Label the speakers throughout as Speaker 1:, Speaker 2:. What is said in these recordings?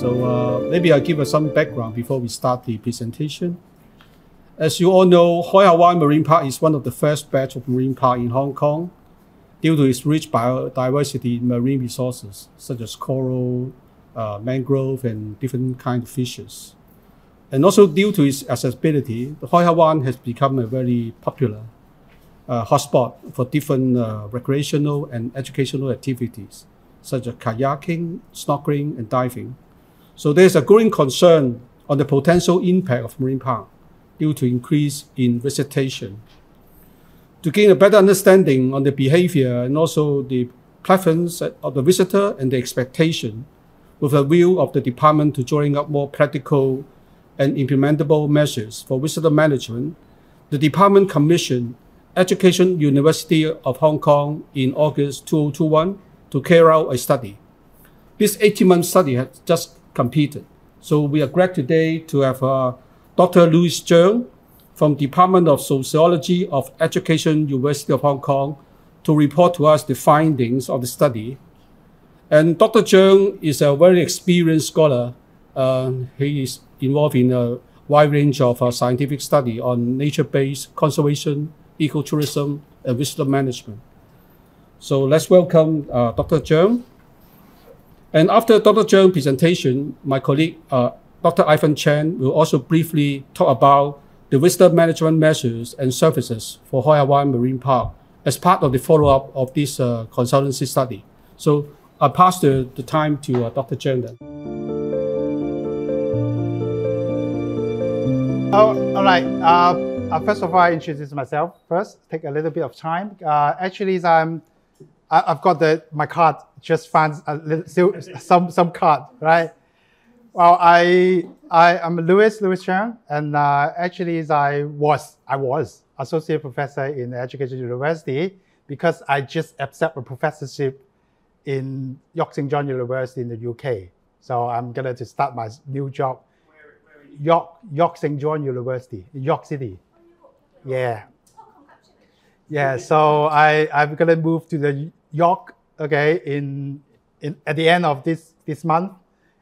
Speaker 1: So maybe I'll give us some background before we start the presentation. As you all know, Hoi Ha Wan Marine Park is one of the first batch of marine park in Hong Kong due to its rich biodiversity in marine resources, such as coral, mangrove, and different kinds of fishes. And also due to its accessibility, the Hoi Ha Wan has become a very popular hotspot for different recreational and educational activities, such as kayaking, snorkeling, and diving. So there's a growing concern on the potential impact of marine park due to increase in visitation. To gain a better understanding on the behavior and also the preference of the visitor and the expectation, with a view of the department to drawing up more practical and implementable measures for visitor management, the department commissioned Education University of Hong Kong in August 2021 to carry out a study. This 18-month study has just completed. So we are glad today to have Dr. Louis Cheung from Department of Sociology of Education University of Hong Kong to report to us the findings of the study. And Dr. Cheung is a very experienced scholar. He is involved in a wide range of scientific study on nature-based conservation, ecotourism, and visitor management. So let's welcome Dr. Cheung. And after Dr. Cheung's presentation, my colleague, Dr. Ivan Chan, will also briefly talk about the visitor management measures and services for Hoi Ha Wan Marine Park as part of the follow-up of this consultancy study. So I'll pass the time to Dr. Cheung then.
Speaker 2: Oh, all right. First of all, I introduce myself first. Take a little bit of time. Actually, I've got my card. Just found a little, some card, right? Well, I'm Louis Cheung, and actually, I was associate professor in Education University because I just accepted a professorship in York St John University in the UK. So I'm going to start my new job. York St John University in York City. Yeah. Yeah. So I'm going to move to the York, okay, at the end of this month,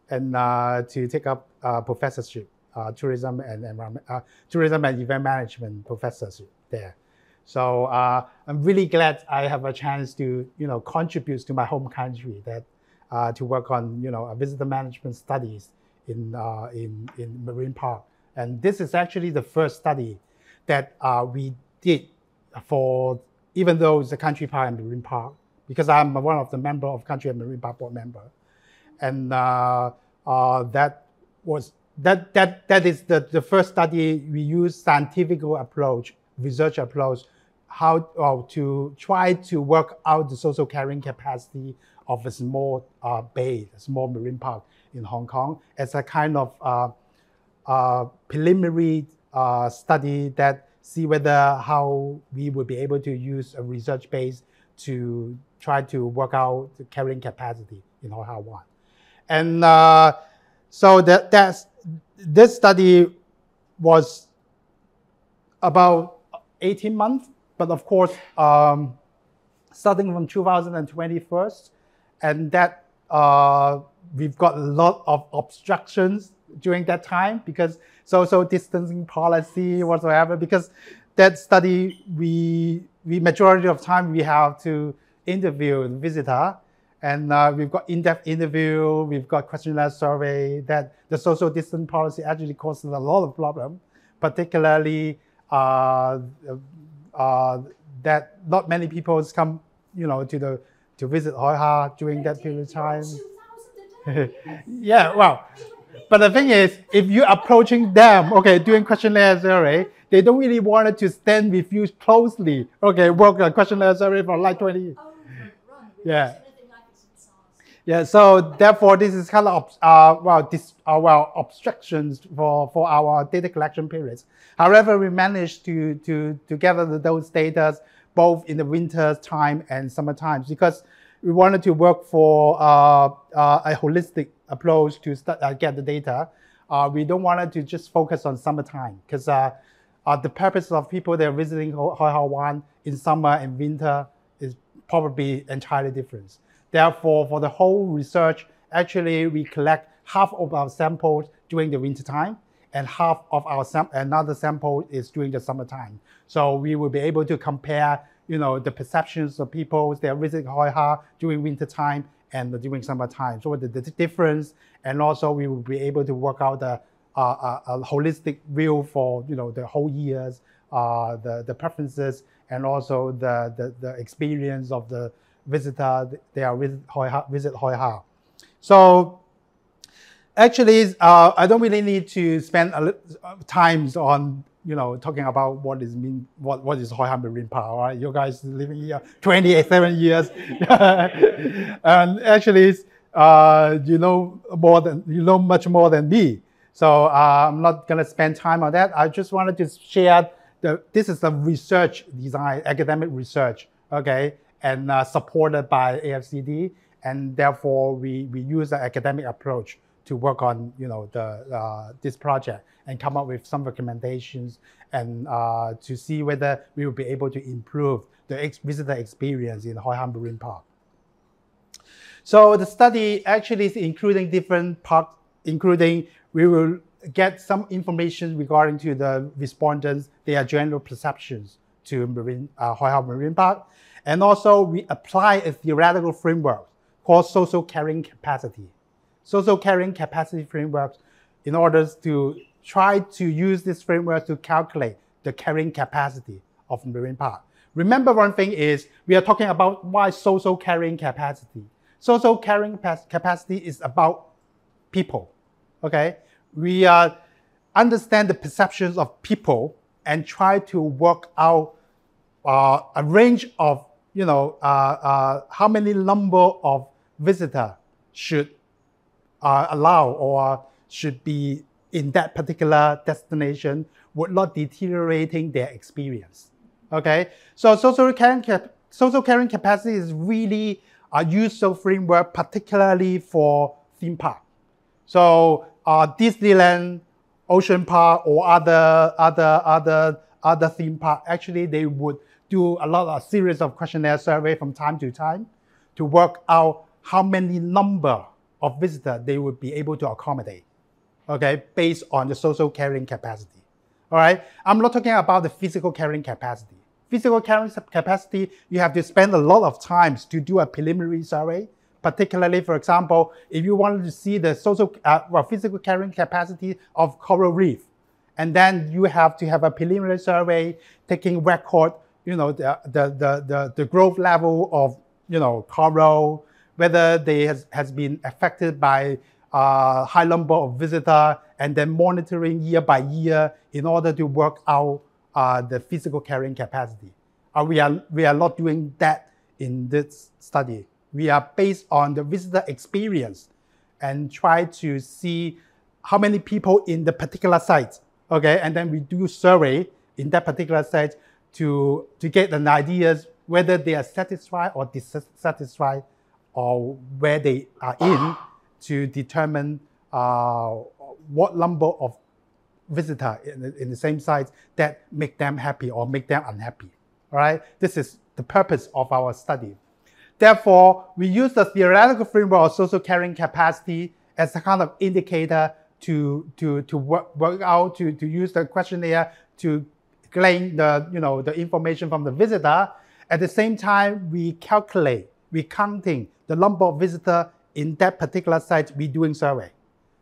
Speaker 2: and to take up professorship, tourism and event management professorship there. So I'm really glad I have a chance to contribute to my home country that to work on visitor management studies in marine park. And this is actually the first study that we did for, even though it's a country park and marine park, because I'm one of the member of country and marine park board member. And that is the first study we use scientific approach, research approach, how to try to work out the social carrying capacity of a small bay, a small marine park in Hong Kong as a kind of preliminary study that see how we would be able to use a research base to try to work out the carrying capacity in Hoi Ha Wan. And so this study was about 18 months, but of course, starting from 2021, and that we've got a lot of obstructions during that time because social distancing policy whatsoever, because that study, we majority of time we have to interview the visitor, and we've got in-depth interview, we've got questionnaire survey, that the social distance policy actually causes a lot of problem, particularly that not many people come, to visit Hoi Ha during that period of time. Yeah, well, but the thing is, if you're approaching them, okay, doing questionnaire survey, they don't really want to stand with you closely. Okay, work a questionnaire survey for like 20 years. Yeah. Yeah, so therefore, this is kind of obstructions for our data collection periods. However, we managed to gather those data both in the winter time and summer times because we wanted to work for a holistic approach to get the data. We don't want to just focus on summertime because the purpose of people that are visiting Hoi Ha Wan in summer and winter is probably entirely different. Therefore, for the whole research, actually we collect half of our samples during the winter time, and half of our another sample is during the summertime. So we will be able to compare, the perceptions of people that visit Hoi Ha during winter time and during summertime. So the difference, and also we will be able to work out a holistic view for the whole years, the preferences, and also the experience of the visitor they are visit Hoi Ha. So actually, I don't really need to spend times on talking about what is Hoi Ha Marine Park. Right? You guys living here 27 years, and actually, you know much more than me. So I'm not gonna spend time on that. I just wanted to share this is a research design, academic research, okay, and supported by AFCD, and therefore we use an academic approach to work on this project and come up with some recommendations and to see whether we will be able to improve the visitor experience in Hoi Ha Marine Park. So the study actually is including different parts, including we will get some information regarding to the respondents, their general perceptions to Hoi Ha Marine Park, and also we apply a theoretical framework called social carrying capacity. Social carrying capacity framework in order to try to use this framework to calculate the carrying capacity of marine park. Remember, one thing is we are talking about why social carrying capacity. Social carrying capacity is about people, okay? We understand the perceptions of people and try to work out a range of, how many number of visitors should allow or should be in that particular destination would not deteriorating their experience. Okay, so social carrying capacity is really a useful framework, particularly for theme park. So Disneyland, Ocean Park, or other theme park, actually they would do a series of questionnaire survey from time to time to work out how many number of visitors they would be able to accommodate, okay, based on the social carrying capacity. All right, I'm not talking about the physical carrying capacity. Physical carrying capacity, you have to spend a lot of time to do a preliminary survey, particularly, for example, if you wanted to see the physical carrying capacity of coral reef, and then you have to have a preliminary survey taking record, the growth level of, coral, whether they has been affected by high number of visitors, and then monitoring year by year in order to work out the physical carrying capacity. We are not doing that in this study. We are based on the visitor experience and try to see how many people in the particular site, okay? And then we do survey in that particular site to get an idea whether they are satisfied or dissatisfied or where they are in to determine what number of visitors in the same site that make them happy or make them unhappy, all right? This is the purpose of our study. Therefore, we use the theoretical framework of social carrying capacity as a kind of indicator to work out, to use the questionnaire to glean the information from the visitor. At the same time, we counting the number of visitors in that particular site we doing survey.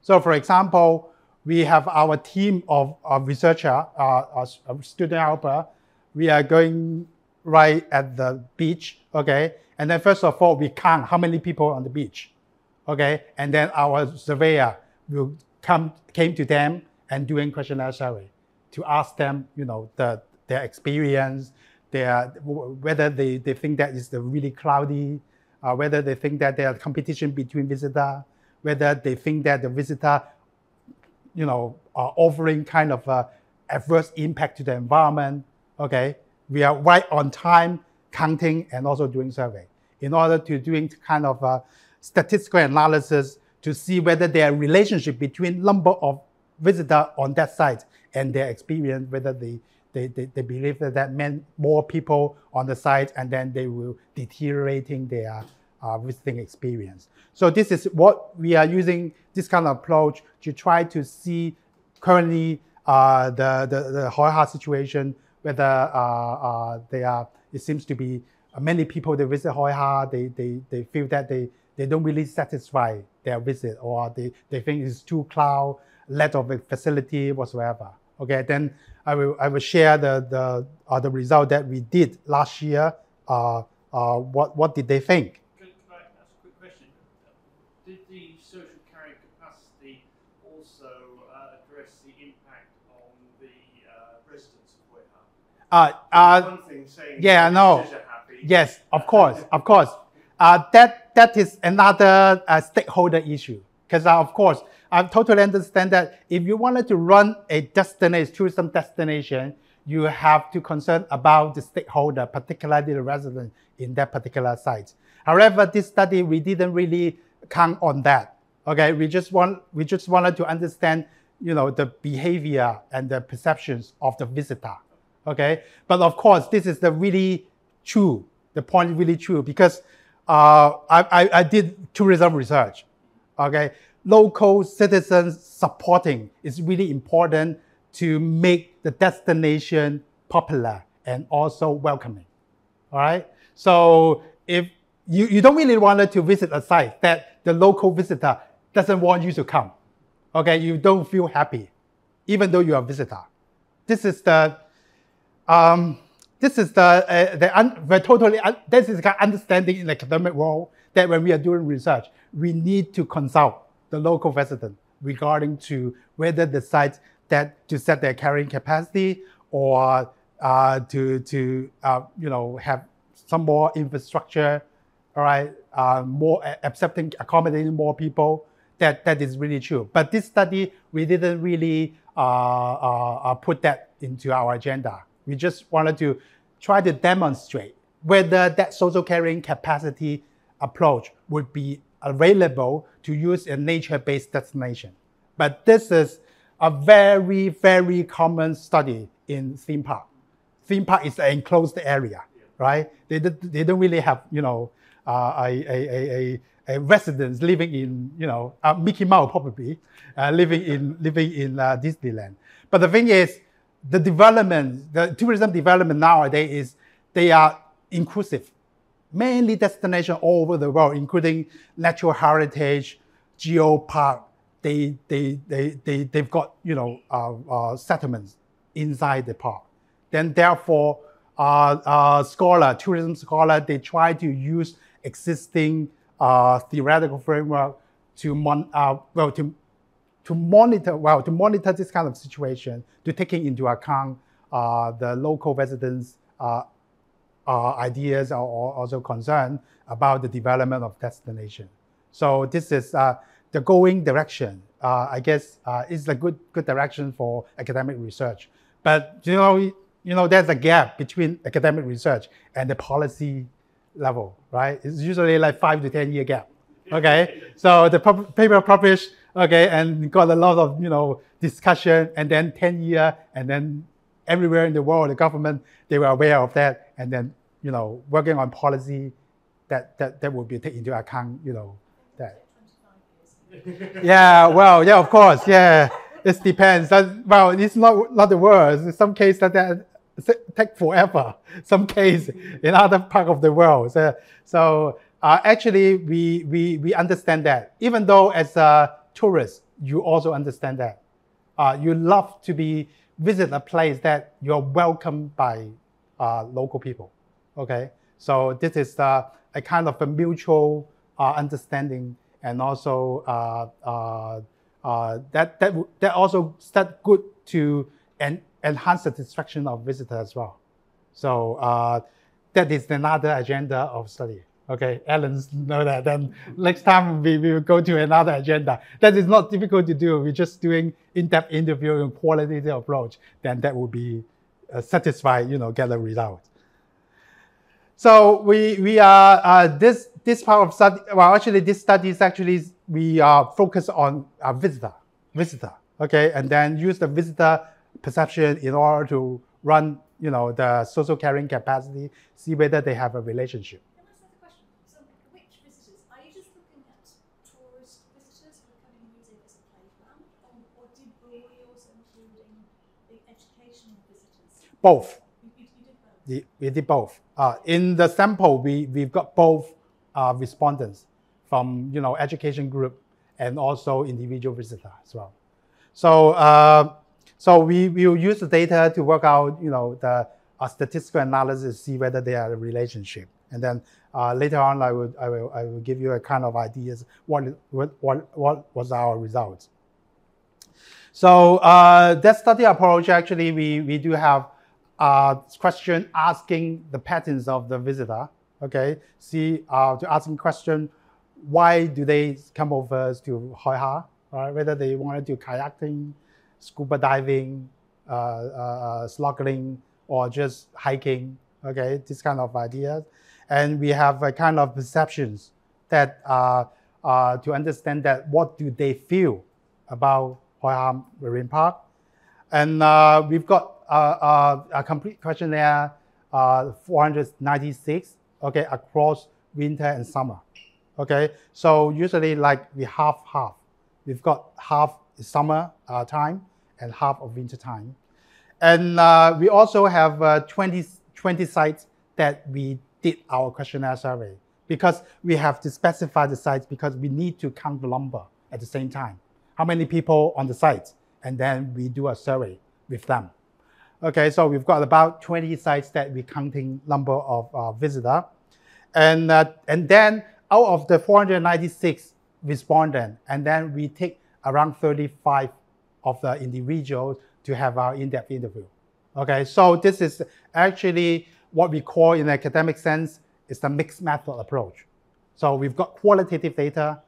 Speaker 2: So for example, we have our team of researcher, student helper. We are going right at the beach, okay? And then first of all, we count how many people on the beach, okay? And then our surveyor will came to them and doing questionnaire survey to ask them, their experience, whether they think that it's really cloudy, whether they think that there's competition between visitors, whether they think that the visitor, are offering kind of a adverse impact to the environment, okay? We are right on time counting and also doing survey in order to doing kind of a statistical analysis to see whether there are relationship between number of visitors on that site and their experience, whether they believe that meant more people on the site and then they will deteriorating their visiting experience. So this is what we are using, this kind of approach to try to see currently the Hoi Ha situation, whether it seems to be many people that visit Hoi Ha, they feel that they don't really satisfy their visit, or they think it's too crowded, lack of a facility whatsoever. Okay, then I will share the result that we did last year. What did they think?
Speaker 3: Can I ask a quick question? Did the social carrying capacity also address the impact on the residents of Hoi Ha? One thing saying
Speaker 2: yeah, no.
Speaker 3: Are happy.
Speaker 2: Yes, of course. That is another stakeholder issue. Because of course, I totally understand that if you wanted to run a tourism destination, you have to concern about the stakeholder, particularly the resident in that particular site. However, this study, we didn't really count on that. Okay, we just wanted to understand, the behavior and the perceptions of the visitor. Okay, but of course, this is the really true. The point is really true because I did tourism research. Okay, local citizens supporting is really important to make the destination popular and also welcoming. All right. So if you don't really want to visit a site that the local visitor doesn't want you to come, okay, you don't feel happy, even though you're a visitor. This is the this is understanding in the academic world that when we are doing research, we need to consult the local resident regarding to whether the sites that to set their carrying capacity or to have some more infrastructure, all right, more accommodating more people. That is really true. But this study, we didn't really put that into our agenda. We just wanted to try to demonstrate whether that social carrying capacity approach would be available to use in nature-based destination. But this is a very, very common study in theme park. Theme park is an enclosed area, right? They don't really have, a residents living in, Mickey Mouse probably, living in Disneyland. But the thing is, the tourism development nowadays is they are inclusive. Mainly destinations all over the world, including natural heritage, geopark. They've got settlements inside the park. Then therefore, tourism scholar, they try to use existing theoretical framework to monitor this kind of situation, to taking into account the local residents' ideas are also concerned about the development of destination. So this is the going direction. I guess is a good direction for academic research. But there's a gap between academic research and the policy level, right? It's usually like 5 to 10 year gap. Okay, so the paper published, okay, and got a lot of discussion, and then 10 year, and then everywhere in the world, the government, they were aware of that, and then working on policy that would be taken into account, that. Yeah, well, yeah, of course, yeah. It depends. It's not the worst. In some cases that take forever. Some case in other part of the world. So actually, we understand that. Even though as a tourist, you also understand that. You love to visit a place that you're welcomed by local people. Okay, so this is a kind of a mutual understanding, and also that also start good to enhance the satisfaction of visitors as well. So that is another agenda of study. Okay, Alan know that. Then next time we will go to another agenda. That is not difficult to do. We're just doing in-depth interview and qualitative approach. Then that will be satisfied. Get a result. So we are this part of study. Well, actually, this study is actually we are focused on a visitor. Okay, and then use the visitor perception in order to run the social carrying capacity. See whether they have a relationship.
Speaker 4: Can I ask a question? So, which
Speaker 2: Both. We did both. In the sample, we've got both respondents from education group and also individual visitor as well. So we will use the data to work out the statistical analysis, see whether they are a relationship, and then later on I will give you a kind of ideas what was our results. So that study approach, actually we do have question asking the patterns of the visitor. Okay, see to asking question, why do they come over to Hoi Ha? Whether they want to do kayaking, scuba diving, snorkeling, or just hiking. Okay, this kind of ideas, and we have a kind of perceptions that to understand that what do they feel about Hoi Ha Marine Park, and we've got a complete questionnaire, 496, okay, across winter and summer. Okay, so usually like we half. We've got half summer time and half of winter time. And we also have 20 sites that we did our questionnaire survey, because we have to specify the sites because we need to count the number at the same time. How many people on the site? And then we do a survey with them. Okay, so we've got about 20 sites that we're counting number of visitor. And then out of the 496 respondents, and then we take around 35 of the individuals to have our in-depth interview. Okay, so this is actually what we call in academic sense is the mixed method approach. So we've got qualitative data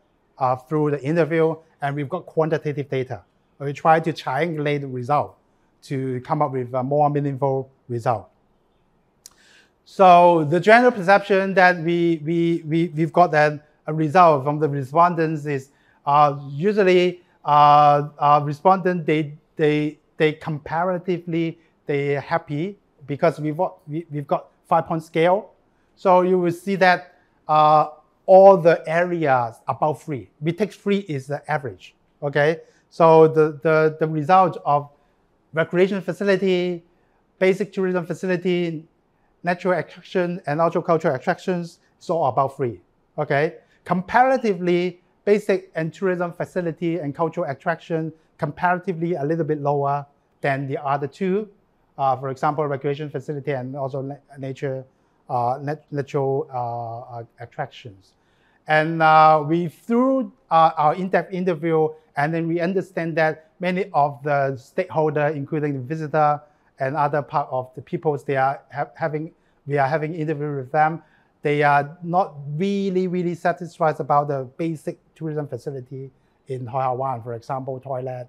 Speaker 2: through the interview, and we've got quantitative data. We try to triangulate the result to come up with a more meaningful result. So the general perception that we've got that a result from the respondents is usually respondents they comparatively they're happy because we've got 5-point scale. So you will see that all the areas above 3. We take 3 is the average. Okay, so the result of recreation facility, basic tourism facility, natural attraction, and also cultural attractions, it's all about 3. Okay, comparatively, basic and tourism facility and cultural attraction comparatively a little bit lower than the other 2. For example, recreation facility and also natural attractions. And we through our in-depth interview, and then we understand that many of the stakeholders, including the visitor and other part of the people we are having interview with them, they are not really satisfied about the basic tourism facility in Hoi Ha Wan, for example, toilet,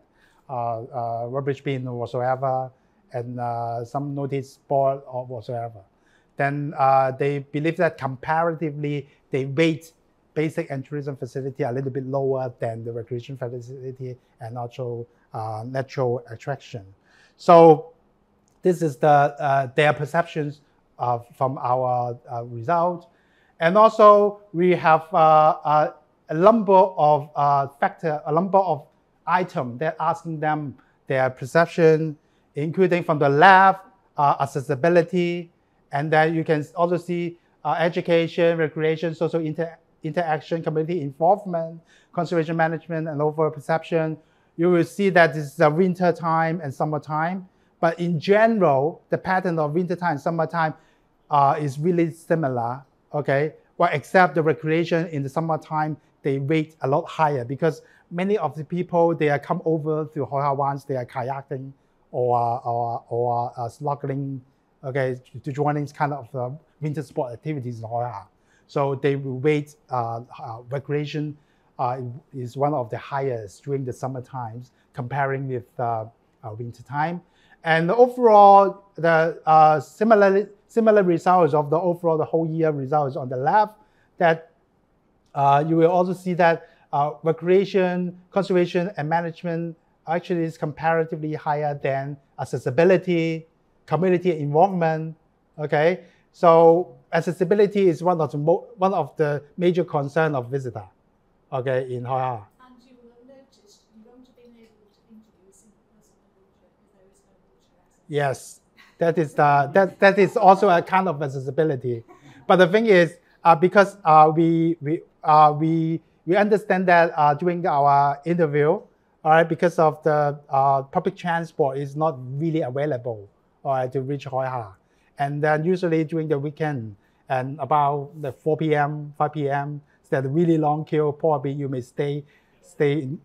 Speaker 2: rubbish bin or whatsoever, and some notice board or whatsoever. Then they believe that comparatively they rate basic and tourism facility a little bit lower than the recreation facility and also natural attraction. So this is their perceptions from our result. And also we have a number of factors, a number of items that asking them their perception, including from the left, accessibility, and then you can also see education, recreation, social interaction, community involvement, conservation management, and overall perception. You will see that this is a winter time and summertime. But in general, the pattern of winter time and summertime is really similar, okay? Well, except the recreation in the summertime, they rate a lot higher because many of the people, they are come over to Hoi Ha Wan, they are kayaking or snorkeling, okay, to joining kind of winter sport activities in Hoi Ha. So they will rate recreation is one of the highest during the summer times comparing with winter time. And overall, the similar results of the overall the whole year results on the left, that you will also see that recreation, conservation, and management actually is comparatively higher than accessibility, community involvement. Okay, so accessibility is one of the major concern of visitor. Okay, in Hoi Ha.
Speaker 4: And you will have noticed you won't have been able to interview a single person on the wheelchair because there is no wheelchair access.
Speaker 2: Yes, That is also a kind of accessibility. But the thing is, because we understand that during our interview, all right, because of the public transport is not really available, all right, to reach Hoi Ha. And then usually during the weekend and about the 4 p.m., 5 p.m., it's that really long queue. Probably you may stay, in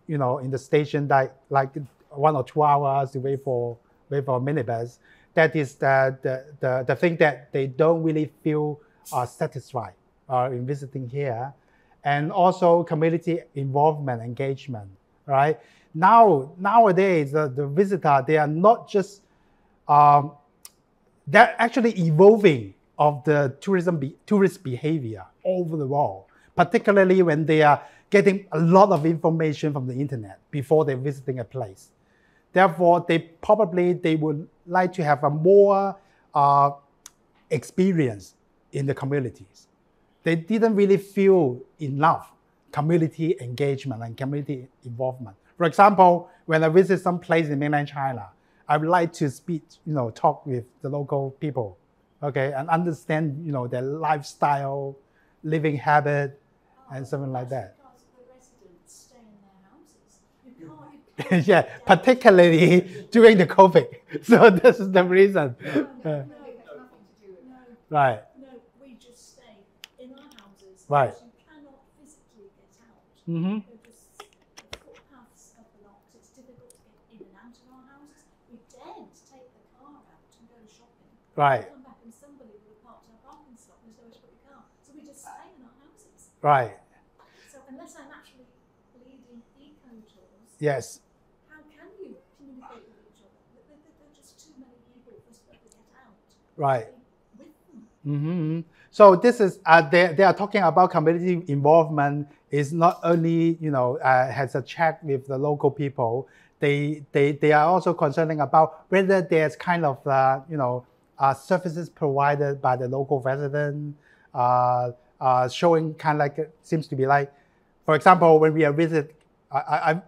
Speaker 2: the station like 1 or 2 hours to wait for minibus. That is the thing that they don't really feel satisfied in visiting here. And also community involvement, engagement, right? Nowadays, the visitor, they are not just, they're actually evolving of the tourist behavior all over the world, particularly when they are getting a lot of information from the internet before they're visiting a place. Therefore, they would like to have a more experience in the communities. They didn't really feel enough community engagement and community involvement. For example, when I visit some place in mainland China, I would like to talk with the local people, okay, and understand, their lifestyle, living habit, and something like that. Yeah, particularly during the COVID. So this is the reason.
Speaker 4: No, it has nothing to do with that.
Speaker 2: Right.
Speaker 4: No, we just stay in our houses.
Speaker 2: Right.
Speaker 4: Because you cannot physically get out.
Speaker 2: Mm-hmm.
Speaker 4: Because the footpaths are blocked. It's difficult to get in and out of our houses. We daren't take the car out and go shopping.
Speaker 2: Right.
Speaker 4: We come back and somebody would have parked our parking slot. There's nowhere to put your car. So we just stay in our houses.
Speaker 2: Right.
Speaker 4: So unless I'm actually leading eco-tours,
Speaker 2: Yes.
Speaker 4: how can you communicate with each other? There are just too many people for us to get out.
Speaker 2: Right.
Speaker 4: With them.
Speaker 2: Mm-hmm. So this is they are talking about community involvement is not only has a chat with the local people. They are also concerning about whether there's kind of services provided by the local resident, showing kind of like seems to be like, for example, when we are visit. I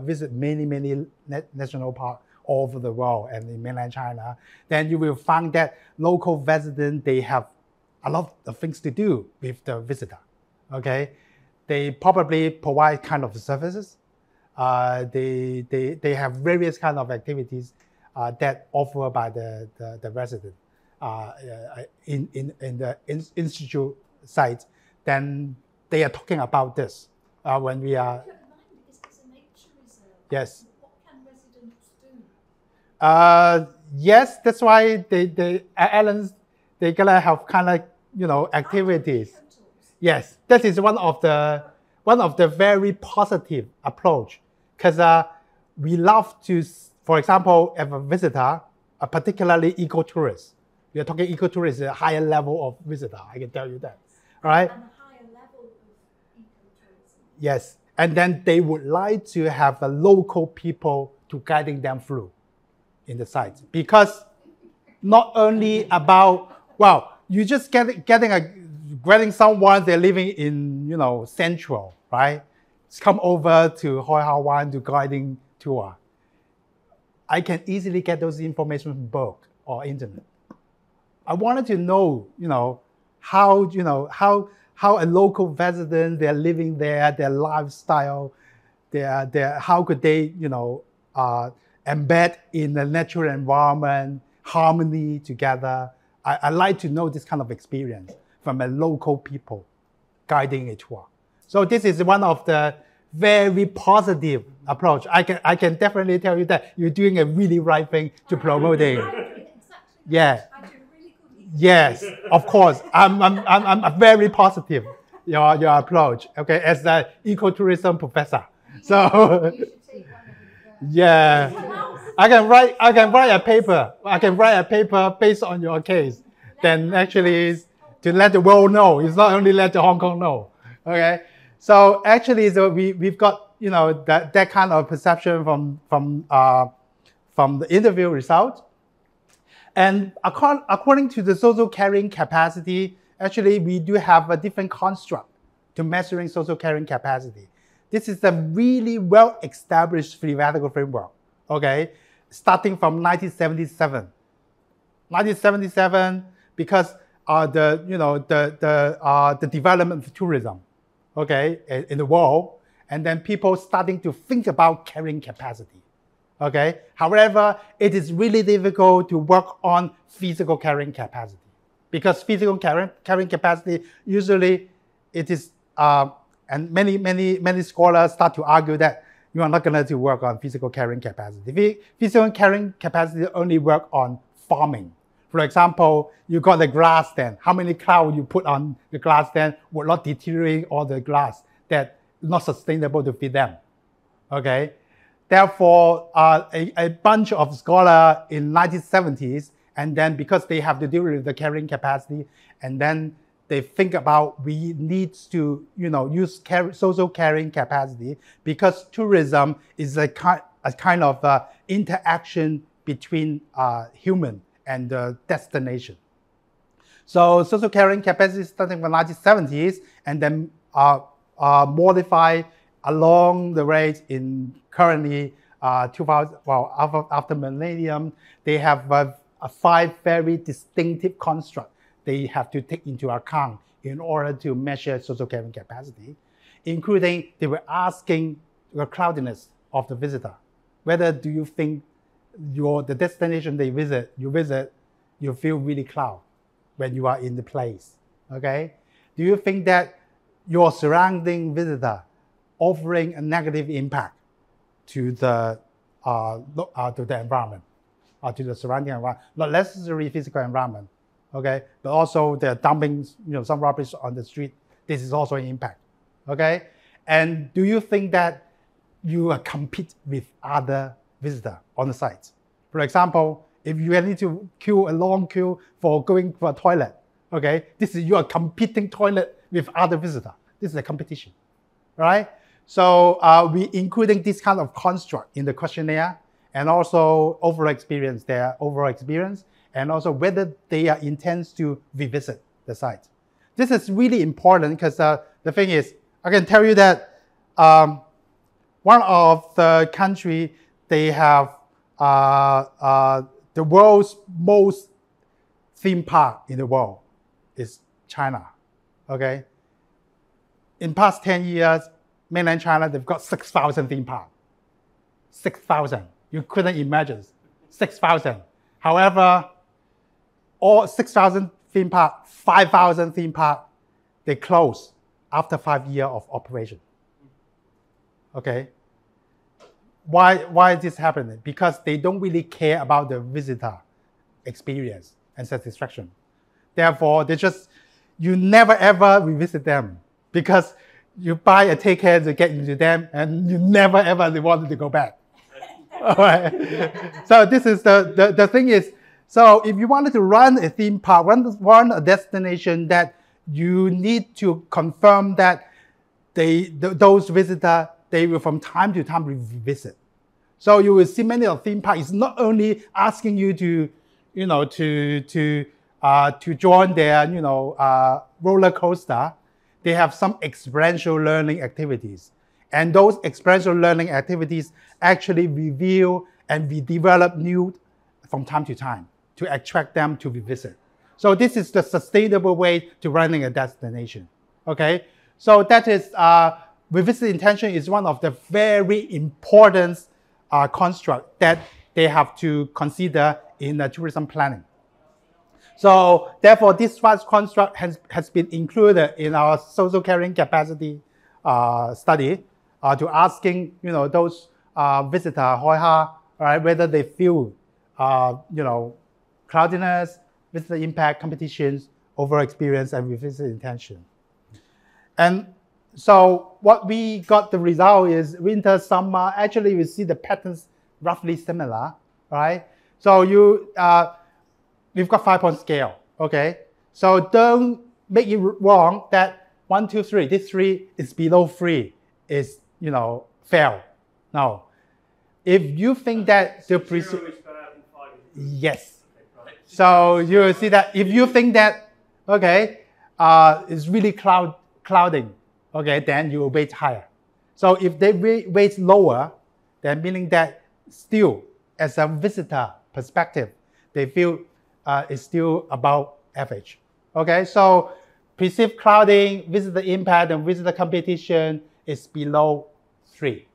Speaker 2: visit many national parks all over the world and in mainland China. Then you will find that local residents, they have a lot of things to do with the visitor. Okay, they probably provide kind of services. They have various kind of activities that offered by the resident in the institute site. Then they are talking about this when we are. Yes.
Speaker 4: What can residents do?
Speaker 2: Yes, that's why they're gonna have kind of activities. Yes, that is one of the very positive approach, because we love to, for example, if a visitor, particularly eco-tourists, we are talking eco-tourists, a higher level of visitor. I can tell you that, all right?
Speaker 4: And a higher level of eco-tourism.
Speaker 2: Yes. And then they would like to have the local people to guiding them through in the site. Because not only about, you just getting someone, they're living in, Central, right? Come over to Hoi Ha Wan to guiding tour. I can easily get those information from book or internet. I wanted to know, how a local resident, they're living there, their lifestyle, how could they, embed in the natural environment, harmony together. I like to know this kind of experience from a local people guiding a tour. So this is one of the very positive approach. I can definitely tell you that you're doing a really right thing to promoting.
Speaker 4: Exactly.
Speaker 2: Yeah.
Speaker 4: I do really good.
Speaker 2: Yes, of course. I'm very positive your approach. Okay, as the ecotourism professor. So
Speaker 4: You should take one of them.
Speaker 2: yeah, I can write a paper. I can write a paper based on your case. Then actually to let the world know. It's not only let the Hong Kong know. Okay. So actually, we've got that kind of perception from the interview result. And according to the social carrying capacity, actually, we do have a different construct to measuring social carrying capacity. This is a really well-established theoretical framework, okay? Starting from 1977. 1977, because the development of tourism, okay, in the world, and then people starting to think about carrying capacity, okay. However, it is really difficult to work on physical carrying capacity because physical carrying capacity usually it is, and many scholars start to argue that you are not going to work on physical carrying capacity. Physical carrying capacity only work on farming. For example, you got the glass stand. How many clouds you put on the glass stand will not deteriorate all the glass that not sustainable to feed them. Okay. Therefore, a bunch of scholars in 1970s, and then because they have to deal with the carrying capacity, and then they think about we need to use social carrying capacity because tourism is a kind of interaction between human and the destination. So social carrying capacity starting from the 1970s and then modified along the way in currently 2000, after millennium, they have 5 very distinctive constructs they have to take into account in order to measure social carrying capacity, including they were asking the cloudiness of the visitor. Whether do you think the destination you feel really cloud when you are in the place, okay? Do you think that your surrounding visitor offering a negative impact to the environment, to the surrounding environment, not necessarily physical environment, okay? But also they're dumping some rubbish on the street. This is also an impact, okay? And do you think that you compete with other visitors on the site? For example, if you need to queue a long queue for going for a toilet, okay? This is your competing toilet with other visitors. This is a competition, right? So we including this kind of construct in the questionnaire, and also overall experience, and also whether they are intends to revisit the site. This is really important because the thing is, I can tell you that one of the country they have the world's most theme park in the world is China, okay? In past 10 years, mainland China, they've got 6,000 theme parks. 6,000. You couldn't imagine. 6,000. However, all 6,000 theme park, 5,000 theme park, they close after 5 years of operation. Okay? Why is this happening? Because they don't really care about the visitor experience and satisfaction. Therefore, you never ever revisit them because you buy a ticket to get into them and you never ever wanted to go back. All right. So this is the thing is, so if you wanted to run a theme park, run a destination, that you need to confirm that those visitors, they will from time to time revisit. So you will see many of theme parks is not only asking you to join their roller coaster. They have some experiential learning activities. And those experiential learning activities actually reveal and we develop new from time to time to attract them to revisit. So this is the sustainable way to running a destination, okay? So that is, revisit intention is one of the very important construct that they have to consider in tourism planning. So therefore, this first construct has been included in our social carrying capacity study to asking those visitors, Hoi Ha, right, whether they feel cloudiness, visitor impact, competitions, overall experience, and revisit intention. And so what we got the result is winter, summer. Actually, we see the patterns roughly similar, right? So we've got 5-point scale, okay? So don't make it wrong that 1, 2, 3. This 3 is below 3 is fail. No. If you think that the yes. So you will see that if you think that it's really clouding, okay, then you will weight higher. So if they weight lower, then meaning that still as a visitor perspective, they feel is still above average. Okay, so perceived crowding, visitor impact, and visitor competition is below 3.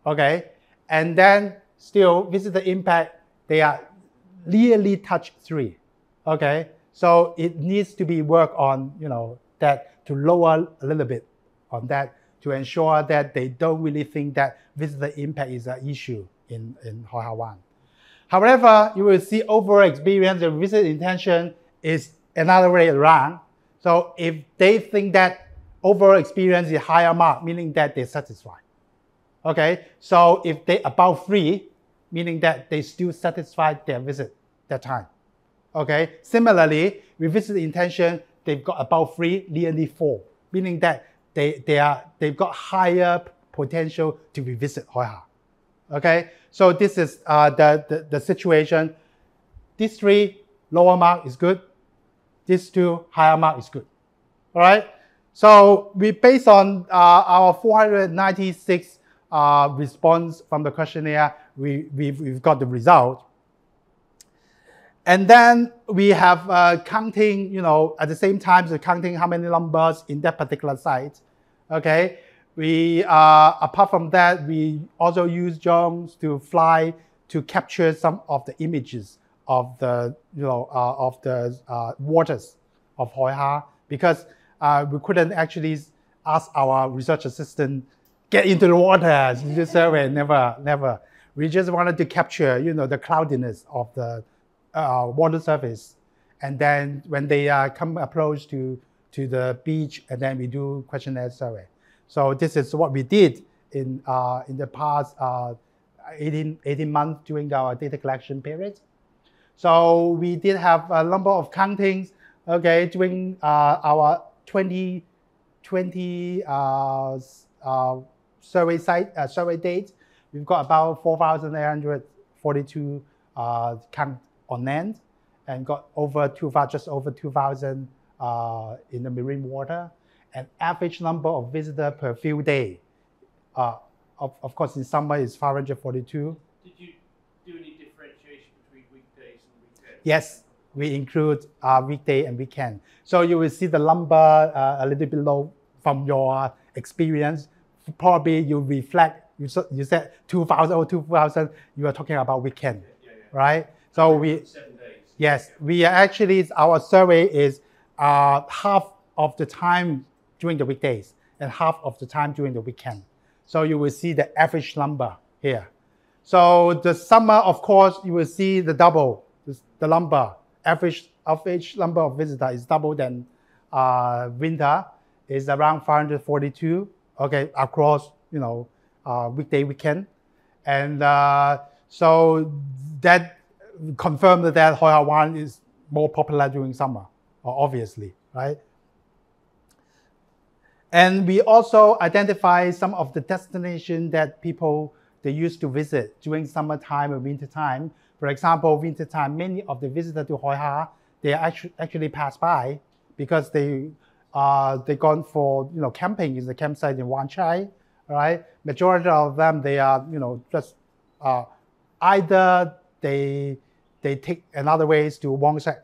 Speaker 2: Okay, and then still visitor impact, they are nearly touch 3. Okay, so it needs to be worked on, that to lower a little bit on that to ensure that they don't really think that visitor impact is an issue in Hoi Ha Wan. However, you will see overall experience and visit intention is another way around. So if they think that overall experience is higher mark, meaning that they're satisfied. Okay, so if they above 3, meaning that they still satisfied their visit that time. Okay, similarly, with visit intention, they've got above 3, nearly 4, meaning that they've got higher potential to revisit Hoi Ha. Okay, so this is the situation. These 3 lower mark is good. These 2 higher mark is good. All right. So we based on our 496 response from the questionnaire, we've got the result. And then we have counting, at the same time, so counting how many numbers in that particular site. Okay. We apart from that, we also use drones to fly to capture some of the images of the waters of Hoi Ha, because we couldn't actually ask our research assistant get into the water. This survey never. We just wanted to capture the cloudiness of the water surface, and then when they come approach to the beach, and then we do questionnaire survey. So this is what we did in the past 18 months during our data collection period. So we did have a number of countings, okay, during our 2020 survey date. We've got about 4,842 count on land, and got just over 2,000 in the marine water. An average number of visitors per field day, of course, in summer is 542.
Speaker 3: Did you do any differentiation between weekdays and weekends?
Speaker 2: Yes, we include weekday and weekend. So you will see the number a little bit low from your experience. Probably you reflect, you said 2,000 or 2,000, you are talking about weekend, right? So we,
Speaker 3: 7 days.
Speaker 2: Yes, we are actually, our survey is half of the time during the weekdays and half of the time during the weekend. So you will see the average number here. So the summer, of course, you will see the double, the number, average number of visitors is double than winter, is around 542, okay, across, weekday, weekend. And so that confirmed that Hoi Ha Wan is more popular during summer, obviously, right? And we also identify some of the destinations that people, they used to visit during summertime or wintertime. For example, wintertime, many of the visitors to Hoi Ha, they actually pass by because they gone for camping in the campsite in Wan Chai, right? Majority of them, they are just either they take another ways to Wong Sek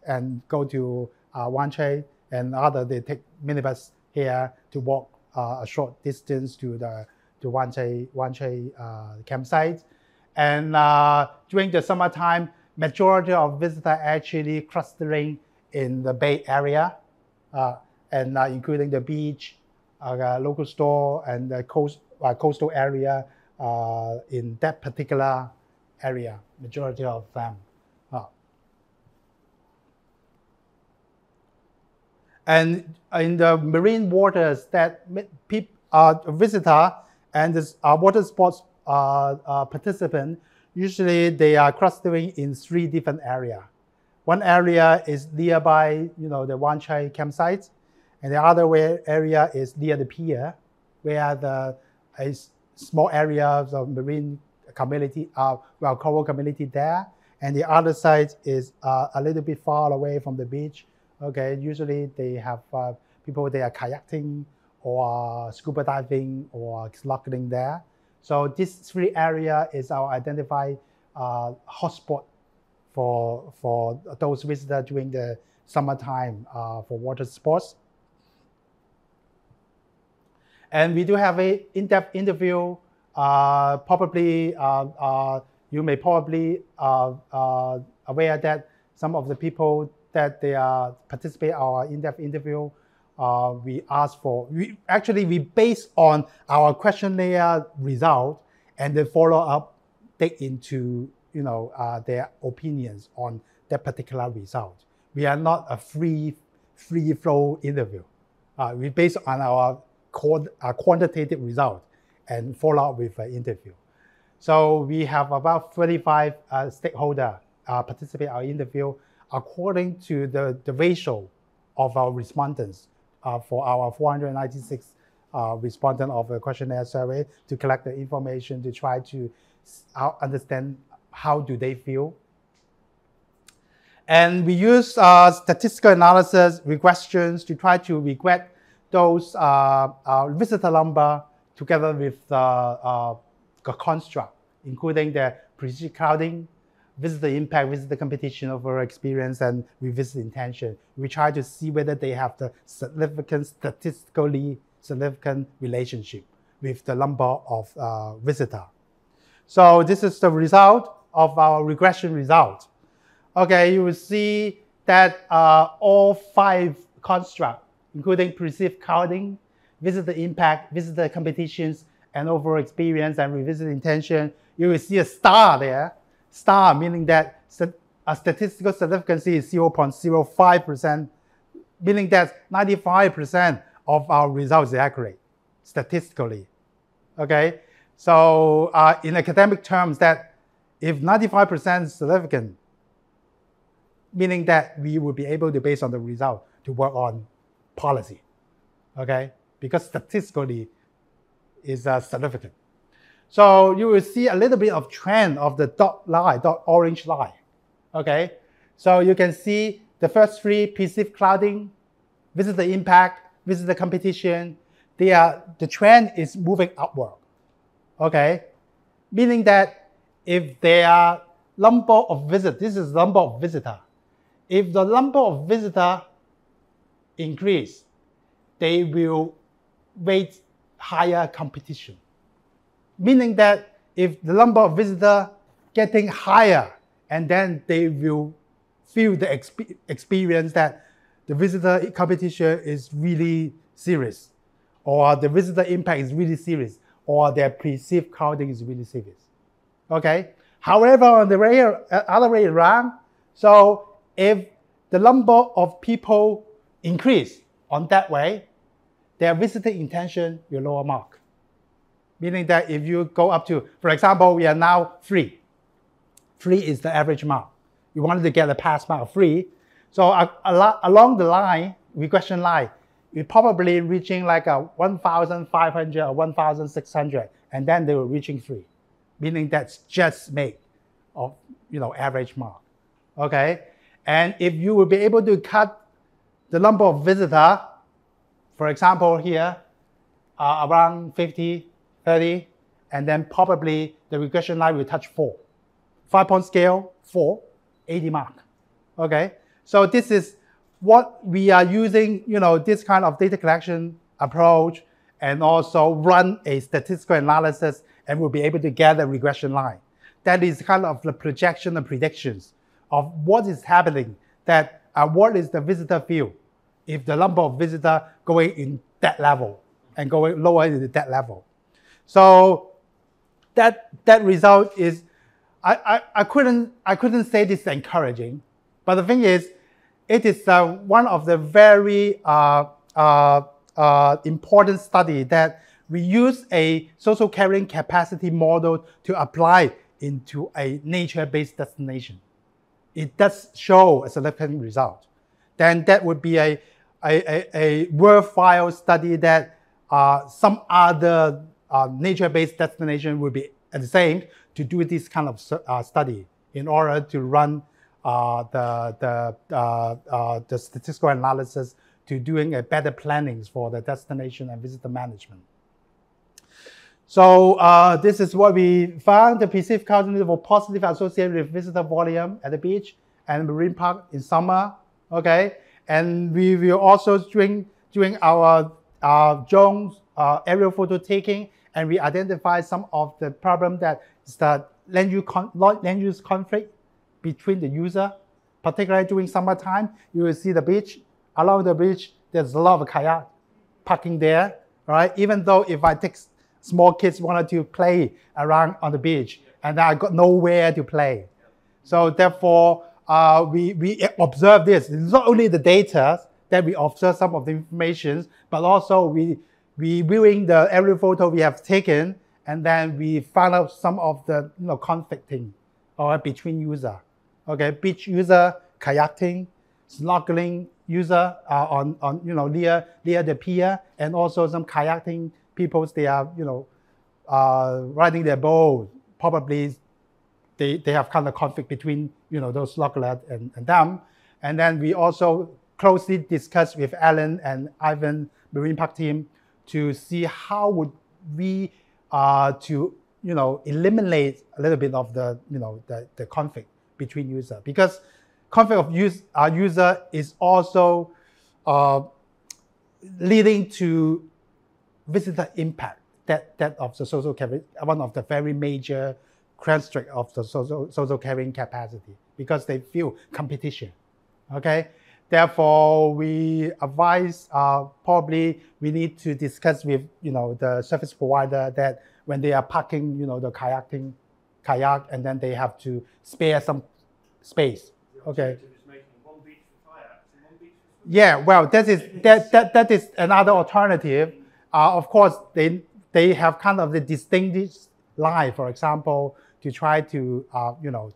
Speaker 2: and go to Wan Chai, and other they take minibus here to walk a short distance to the Wan Chai campsite. And during the summertime, majority of visitors actually clustering in the Bay Area, and including the beach, local store, and the coastal area in that particular area, majority of them. And in the marine waters that visitor and this water sports participant, usually they are clustering in 3 different areas. One area is nearby, the Wan Chai campsite, and the other area is near the pier, where a small area of marine community, coral community there, and the other side is a little bit far away from the beach. Okay, usually they have people, they are kayaking or scuba diving or snorkeling there. So this 3 areas is our identified hotspot for those visitors during the summertime for water sports. And we do have an in-depth interview. Probably you may probably aware that some of the people that they participate in our in-depth interview, we ask for. We base on our questionnaire result and the follow-up take into their opinions on that particular result. We are not a free flow interview. We base on our quantitative result and follow up with an interview. So we have about 35 stakeholders participate in our interview according to the ratio of our respondents for our 496 respondents of the questionnaire survey to collect the information to try to understand how do they feel. And we use statistical analysis, regressions to try to regret those visitor number together with the construct, including the precision crowding, visitor impact, visitor competition over experience, and revisit intention. We try to see whether they have the statistically significant relationship with the number of visitors. So this is the result of our regression result. Okay, you will see that all 5 constructs, including perceived crowding, visitor impact, visitor competitions, and overall experience and revisit intention, you will see a star there. Star meaning that a statistical significance is 0.05%, meaning that 95% of our results are accurate statistically. Okay, so in academic terms, that if 95% is significant, meaning that we will be able to, based on the result, to work on policy. Okay, because statistically is significant. So you will see a little bit of trend of the dot orange line. Okay, so you can see the first 3, perceived crowding, visitor impact, visitor competition, the trend is moving upward. Okay, meaning that if their number of visitors, this is number of visitors, if the number of visitors increase, they will rate higher competition. Meaning that if the number of visitors getting higher, and then they will feel the experience that the visitor competition is really serious, or the visitor impact is really serious, or their perceived crowding is really serious. Okay. However, on the other way around, so if the number of people increase on that way, their visitor intention will lower mark. Meaning that if you go up to, for example, we are now 3. 3 is the average mark. You wanted to get a pass mark of 3. So along the line, regression line, you're probably reaching like a 1,500 or 1,600, and then they were reaching 3. Meaning that's just made of average mark. Okay? And if you will be able to cut the number of visitors, for example here, around 50, 30, and then probably the regression line will touch 4. 5-point scale, 4, 80 mark. Okay, so this is what we are using, this kind of data collection approach, and also run a statistical analysis, and we'll be able to get a regression line. That is kind of the projection and predictions of what is happening, that what is the visitor feel if the number of visitors going in that level and going lower into that level. So that result is, I couldn't say this is encouraging, but the thing is, it is one of the very important study that we use a social carrying capacity model to apply into a nature-based destination. It does show a significant result. Then that would be a worthwhile study that some other nature-based destination would be the same to do this kind of study in order to run the statistical analysis to doing a better plannings for the destination and visitor management. So this is what we found. The perceived cloudiness was positively associated with visitor volume at the beach and marine park in summer. Okay, and we will also doing our drone aerial photo taking, and we identify some of the problem that is the land use conflict between the user, particularly during summertime. You will see the beach. Along the beach, there's a lot of kayak parking there, right? Even though if I take small kids wanted to play around on the beach, and I got nowhere to play. So therefore, we observe this. It's not only the data that we observe some of the information, but also we viewing the aerial photo we have taken, and then we found out some of the conflicting between user. Okay, beach user, kayaking, snorkeling user on near the pier, and also some kayaking people, they are riding their boat. Probably they have kind of conflict between those snorkelers and them. And then we also closely discussed with Alan and Ivan Marine Park team to see how would we to eliminate a little bit of the the conflict between user, because conflict of user is also leading to visitor impact that of the social carrying, one of the very major constraint of the social carrying capacity, because they feel competition. Okay, therefore we advise probably we need to discuss with the service provider that when they are parking the kayak, and then they have to spare some space. Okay. Yeah, well, that is another alternative. Of course, they have kind of the distinguished line, for example, to try to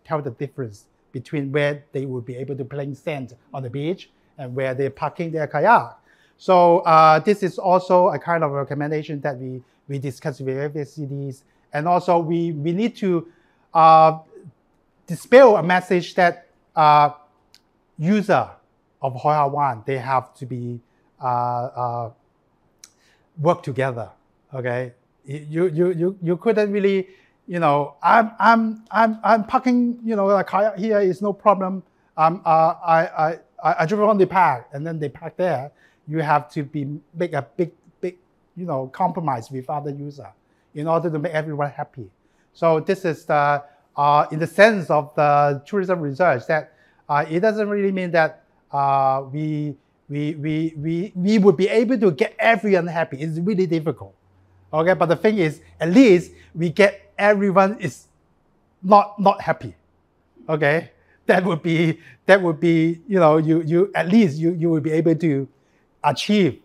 Speaker 2: tell the difference between where they will be able to play sand on the beach and where they're parking their kayak. So this is also a kind of recommendation that we discuss with various cities, and also we need to dispel a message that user of Hoi Ha Wan, they have to be work together. Okay, you couldn't really I'm parking a kayak here is no problem. I drove on the park and then they park there. You have to make a big compromise with other user in order to make everyone happy. So this is the in the sense of the tourism research, that it doesn't really mean that we would be able to get everyone happy. It's really difficult. Okay, but the thing is, at least we get everyone is not happy. Okay, that would be you at least you will be able to achieve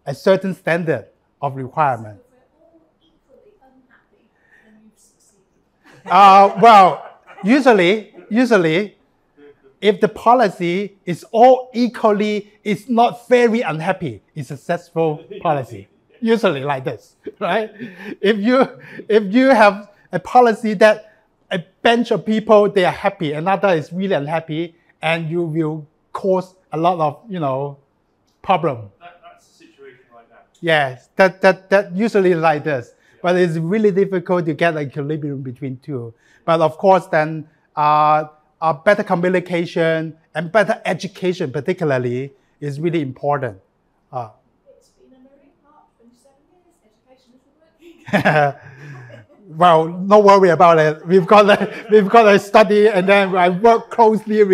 Speaker 2: a certain standard of requirement.
Speaker 4: So if we're all equally unhappy, then you've succeeded.
Speaker 2: Well, usually, if the policy is all equally, it's not very unhappy, it's a successful policy. Usually like this, right? If you have a policy that a bunch of people, they are happy, another is really unhappy, and you will cause a lot of problem.
Speaker 3: That's a situation like that.
Speaker 2: Yes, that usually like this, but it's really difficult to get an equilibrium between two. But of course, then better communication and better education, particularly, is really important.
Speaker 4: It's been a marine park 27 years. Education isn't working.
Speaker 2: Well, no worry about it. We've got a study, and then I work closely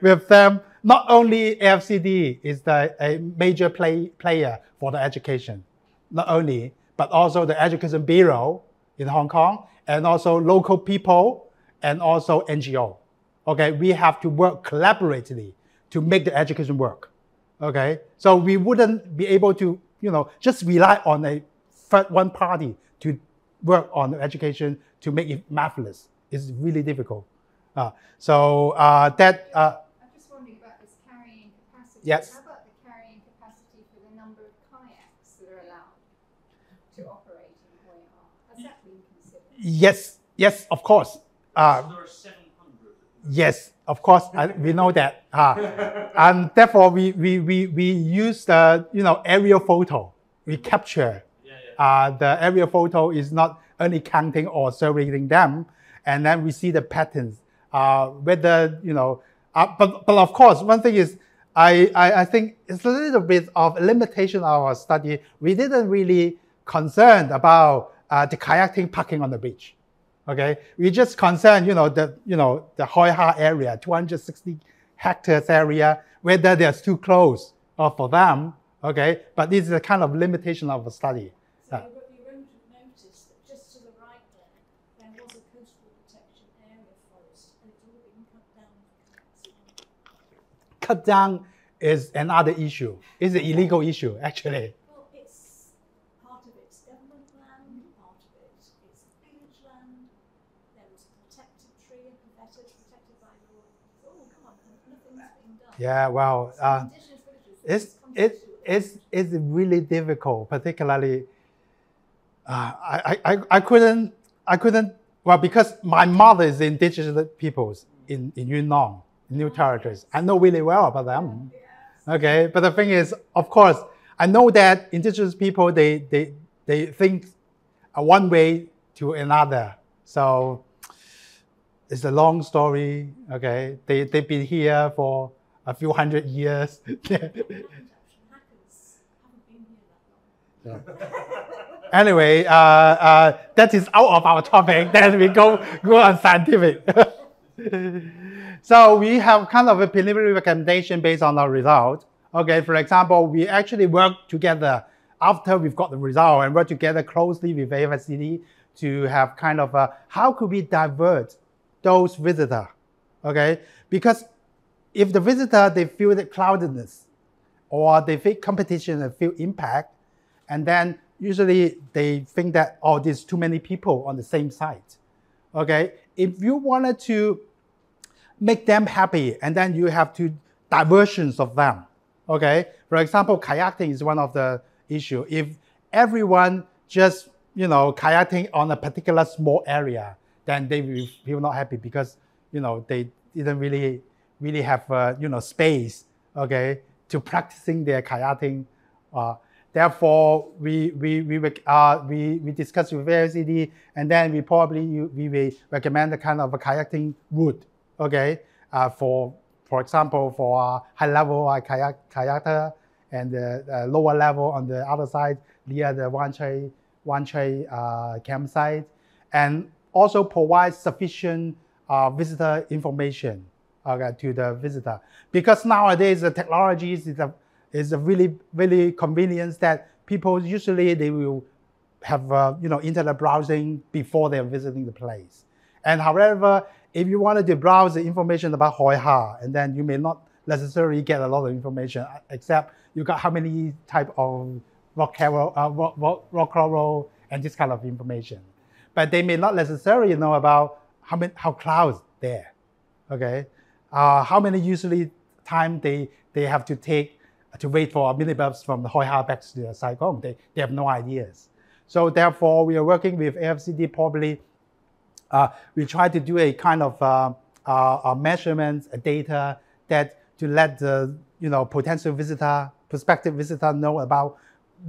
Speaker 2: with them. Not only AFCD is a major player for the education, not only, but also the Education Bureau in Hong Kong, and also local people, and also NGO. Okay, we have to work collaboratively to make the education work. Okay, so we wouldn't be able to just rely on one party to work on the education to make it marvelous. It's really difficult.
Speaker 5: I'm just wondering about this carrying capacity.
Speaker 2: Yes.
Speaker 5: How about the carrying capacity for the number of kayaks that are allowed to operate in Hoi Ha? Has that been considered?
Speaker 2: Yes, of course.
Speaker 3: There are 700.
Speaker 2: Yes, of course, we know that. And therefore, we use the aerial photo. We capture. The aerial photo is not only counting or surveying them, and then we see the patterns. Whether, but of course, one thing is, I think it's a little bit of a limitation of our study. We didn't really concerned about the kayaking parking on the beach. Okay, we just concerned, the Hoi Ha area, 260 hectares area, whether they're too close for them. Okay, but this is a kind of limitation of a study.
Speaker 4: So you won't have noticed that just to the right there was a coastal protection area forest, and it's all been cut down.
Speaker 2: Cut down is another issue. It's an illegal issue, actually.
Speaker 4: Well, it's part of it's government land, part of it's village land. There was a protected tree, protected by law. Oh, come on, nothing's been done.
Speaker 2: Yeah, well,
Speaker 4: So indigenous villages,
Speaker 2: it's really difficult, particularly. I couldn't. Well, because my mother is indigenous peoples in Yunnan, New Territories. I know really well about them. Okay, but the thing is, of course, I know that indigenous people they think one way to another. So it's a long story. Okay, they've been here for a few hundred years.
Speaker 4: hackers haven't been here that long.
Speaker 2: Anyway, that is out of our topic. Then we go on scientific. So we have kind of a preliminary recommendation based on our result. Okay, for example, we actually work together after we've got the result and work together closely with AFSCD to have kind of how could we divert those visitors? Okay, because if the visitor they feel the cloudiness or they feel competition and feel impact, and then usually they think that, oh, there's too many people on the same site. Okay, if you wanted to make them happy, and then you have to diversions of them. Okay, for example, kayaking is one of the issue. If everyone just kayaking on a particular small area, then they will feel not happy because they didn't really have space, okay, to practicing their kayaking. Therefore, we discussed with AFSCD, and then we will recommend a kind of a kayaking route. Okay, for example, for high level kayaker and the lower level on the other side near the Wan Chai campsite, and also provide sufficient visitor information to the visitor, because nowadays the technologies is a really convenience that people usually they will have internet browsing before they're visiting the place. And however, if you wanted to browse the information about Hoi Ha, and then you may not necessarily get a lot of information, except you got how many type of rock coral and this kind of information. But they may not necessarily know about how clouds there. Okay, how many usually time they have to take to wait for a minibus from the Hoi Ha back to the Saigon. They have no ideas. So therefore, we are working with AFSCD probably. We try to do a kind of measurements, data that to let the potential visitor, prospective visitor know about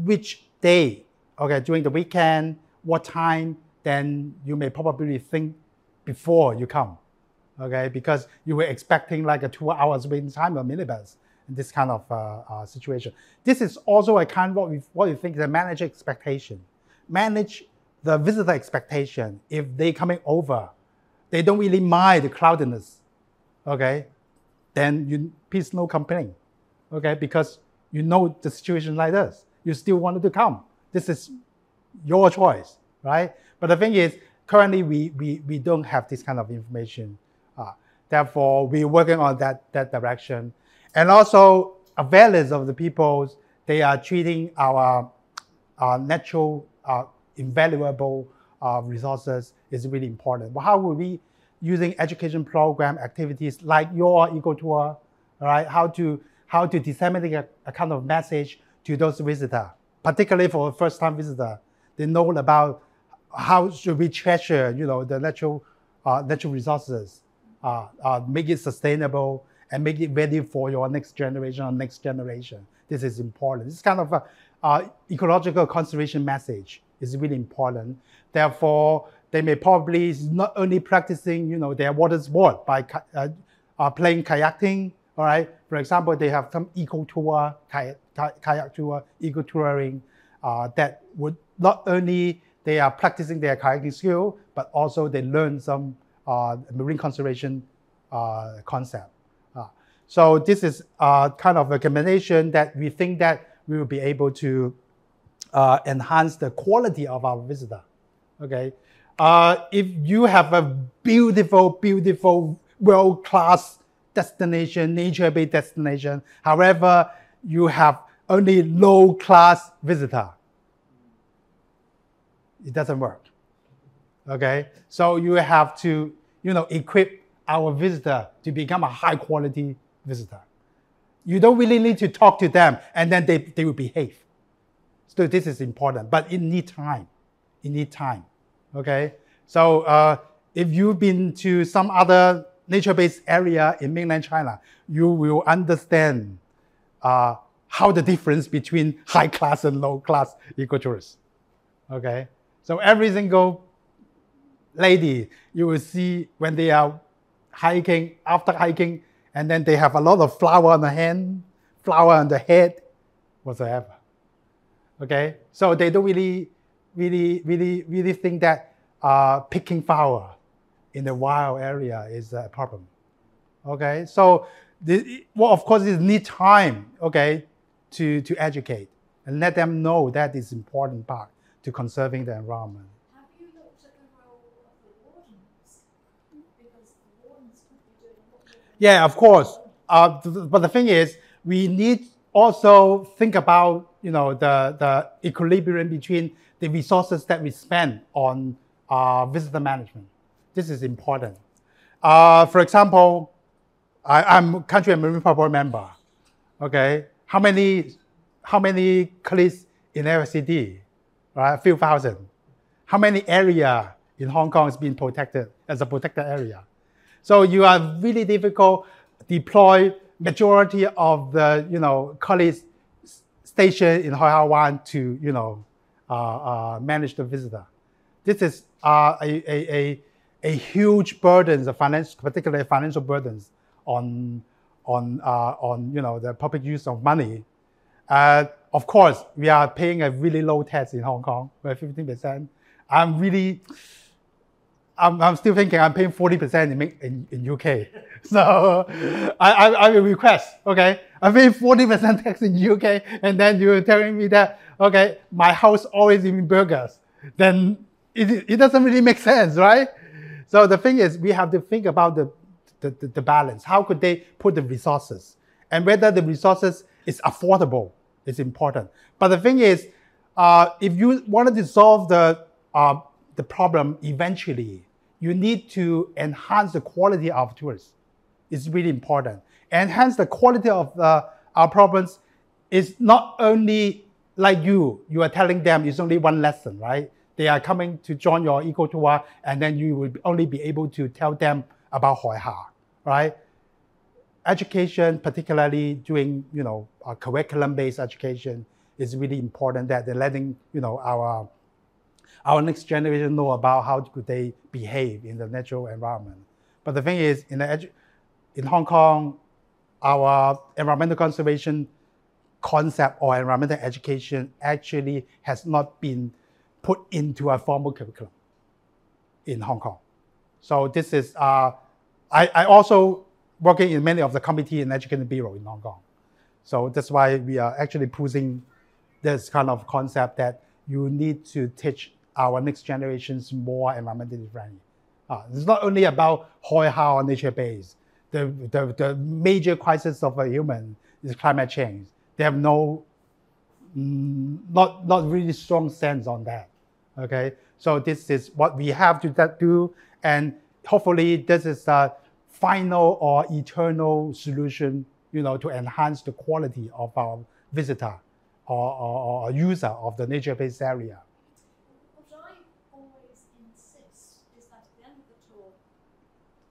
Speaker 2: which day, okay, during the weekend, what time, then you may probably think before you come, okay, because you were expecting like a 2 hours waiting time on minibus in this kind of situation. This is also a kind of what we think is a manage expectation. Manage the visitor expectation. If they coming over, they don't really mind the cloudiness, okay, then please no complaint, okay, because the situation like this. You still wanted to come. This is your choice, right? But the thing is, currently we don't have this kind of information. Therefore, we're working on that direction. And also, awareness of the people, they are treating our natural invaluable resources is really important. But how will we using education program activities like your eco tour, right? How to disseminate a kind of message to those visitors, particularly for a first-time visitor. They know about how should we treasure, the natural resources, make it sustainable and make it ready for your next generation or next generation. This is important. This is kind of a ecological conservation message is really important. Therefore, they may probably not only practicing, their water sport by playing kayaking. All right. For example, they have some eco tour, kayak tour, eco touring, that would not only they are practicing their kayaking skill, but also they learn some marine conservation concept. So this is kind of a recommendation that we think that we will be able to enhance the quality of our visitor. Okay. If you have a beautiful, world-class destination, nature-based destination, however, you have only low-class visitor, it doesn't work. Okay. So you have to, equip our visitor to become a high-quality visitor. You don't really need to talk to them, and then they will behave. So this is important, but it needs time. It needs time. Okay. So if you've been to some other nature-based area in mainland China, you will understand how the difference between high-class and low-class ecotourists. Okay. So every single lady you will see when they are hiking, after hiking, and then they have a lot of flower on the hand, flower on the head, whatsoever. Okay, so they don't really think that picking flower in the wild area is a problem. Okay, so of course it needs time. Okay, to educate and let them know that is important part to conserving the environment.
Speaker 4: Have you looked at the role of the wardens? Because the wardens could be doing what you're doing.
Speaker 2: Yeah, of course. But the thing is, we need also think about the equilibrium between the resources that we spend on visitor management. This is important. For example, I'm Country and Marine Park Board member. Okay, how many colleagues in LCD? Right, a few thousand. How many area in Hong Kong is being protected as a protected area? So you are really difficult deploy majority of the colleagues stationed in Hoi Ha Wan to manage the visitor. This is a huge burden, particularly financial burdens on the public use of money. Of course, we are paying a really low tax in Hong Kong, where 15%. I'm still thinking I'm paying 40% in UK. So I will request, okay, I'm paying 40% tax in UK, and then you're telling me that, okay, my house always eating burgers. Then it doesn't really make sense, right? So the thing is, we have to think about the balance. How could they put the resources? And whether the resources is affordable is important. But the thing is, if you wanted to solve the problem eventually, you need to enhance the quality of tourists. It's really important. Enhance the quality of our problems is not only like you are telling them it's only one lesson, right? They are coming to join your eco tour, and then you will only be able to tell them about Hoi Ha, right? Education, particularly doing curriculum-based education, is really important. That they're letting our next generation know about how could they behave in the natural environment. But the thing is, in Hong Kong, our environmental conservation concept or environmental education actually has not been put into a formal curriculum in Hong Kong. So this is, I also working in many of the committee and education bureau in Hong Kong. So that's why we are actually pushing this kind of concept that you need to teach our next generations more environmentally friendly. It's not only about Hoi Ha or nature-based. The major crisis of a human is climate change. They have not really strong sense on that. Okay, so this is what we have to do, and hopefully this is a final or eternal solution, to enhance the quality of our visitor or user of the nature-based area.
Speaker 4: What I always insist is that at the end of the tour,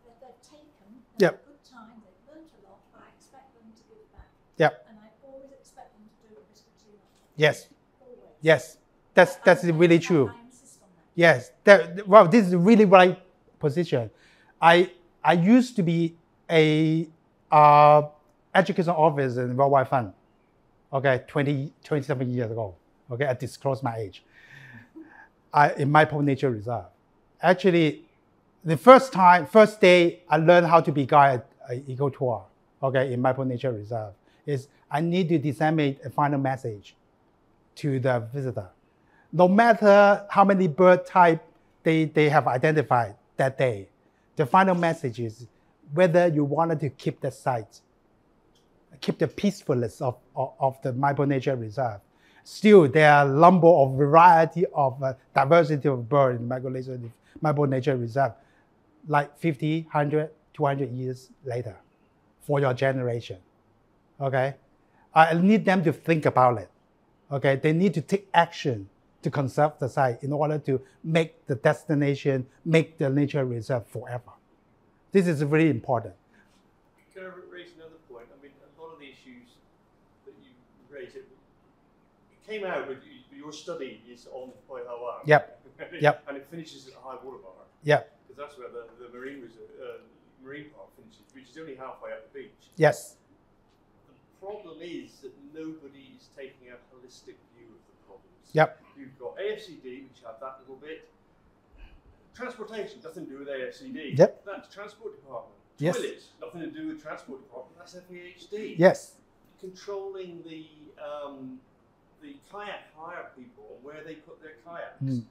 Speaker 4: that they've taken a good time, they've learnt a lot, but I expect them to give back.
Speaker 2: Yep.
Speaker 4: And I always expect them to do a bit of too much.
Speaker 2: Yes.
Speaker 4: Always.
Speaker 2: Yes. That's really true.
Speaker 4: I insist on that.
Speaker 2: Yes, well, this is really right position. I used to be a education officer in Worldwide Fund. Okay, 27 years ago. Okay, I disclosed my age. In Maipo Nature Reserve. Actually, the first day I learned how to be guide at eco tour. Okay, in Maipo Nature Reserve is I need to disseminate a final message to the visitor. No matter how many bird type they have identified that day, the final message is whether you wanted to keep the site, keep the peacefulness of the Maipo Nature Reserve. Still, there are a number of variety of diversity of birds in Maipo Nature Reserve, like 50, 100, 200 years later for your generation. Okay? I need them to think about it. Okay? They need to take action to conserve the site in order to make the destination, make the nature reserve forever. This is very important.
Speaker 3: Can I raise another point? I mean, a lot of the issues that you raised, it came out with your study is on Hoi Ha Wang.
Speaker 2: Yep. Yep.
Speaker 3: And it finishes at the high water mark.
Speaker 2: Yep.
Speaker 3: Because that's where the marine park finishes, which is only halfway up the beach.
Speaker 2: Yes.
Speaker 3: The problem is that nobody is taking a holistic view of the problems.
Speaker 2: Yep.
Speaker 3: You've got AFCD, which had that little bit. Transportation, nothing to do with AFCD.
Speaker 2: Yep.
Speaker 3: That's Transport Department.
Speaker 2: Yes.
Speaker 3: Toilets, nothing to do with Transport Department. That's FAHD.
Speaker 2: Yes.
Speaker 3: Controlling the kayak hire people and where they put their kayaks.
Speaker 2: Mm.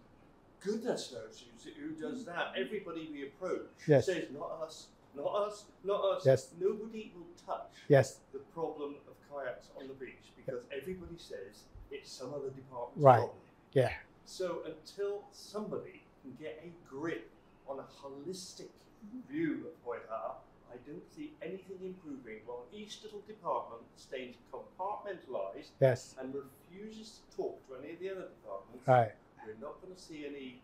Speaker 3: Goodness knows who does that. Everybody we approach
Speaker 2: Yes.
Speaker 3: says, not us, not us, not us.
Speaker 2: Yes.
Speaker 3: Nobody will touch
Speaker 2: Yes.
Speaker 3: the problem of kayaks on the beach because everybody says it's some other department's
Speaker 2: Right.
Speaker 3: problem.
Speaker 2: Yeah.
Speaker 3: So until somebody can get a grip on a holistic view of Hoi Ha, I don't see anything improving while each little department stays compartmentalised
Speaker 2: Yes.
Speaker 3: and refuses to talk to any of the other departments.
Speaker 2: Right.
Speaker 3: We're not going to see any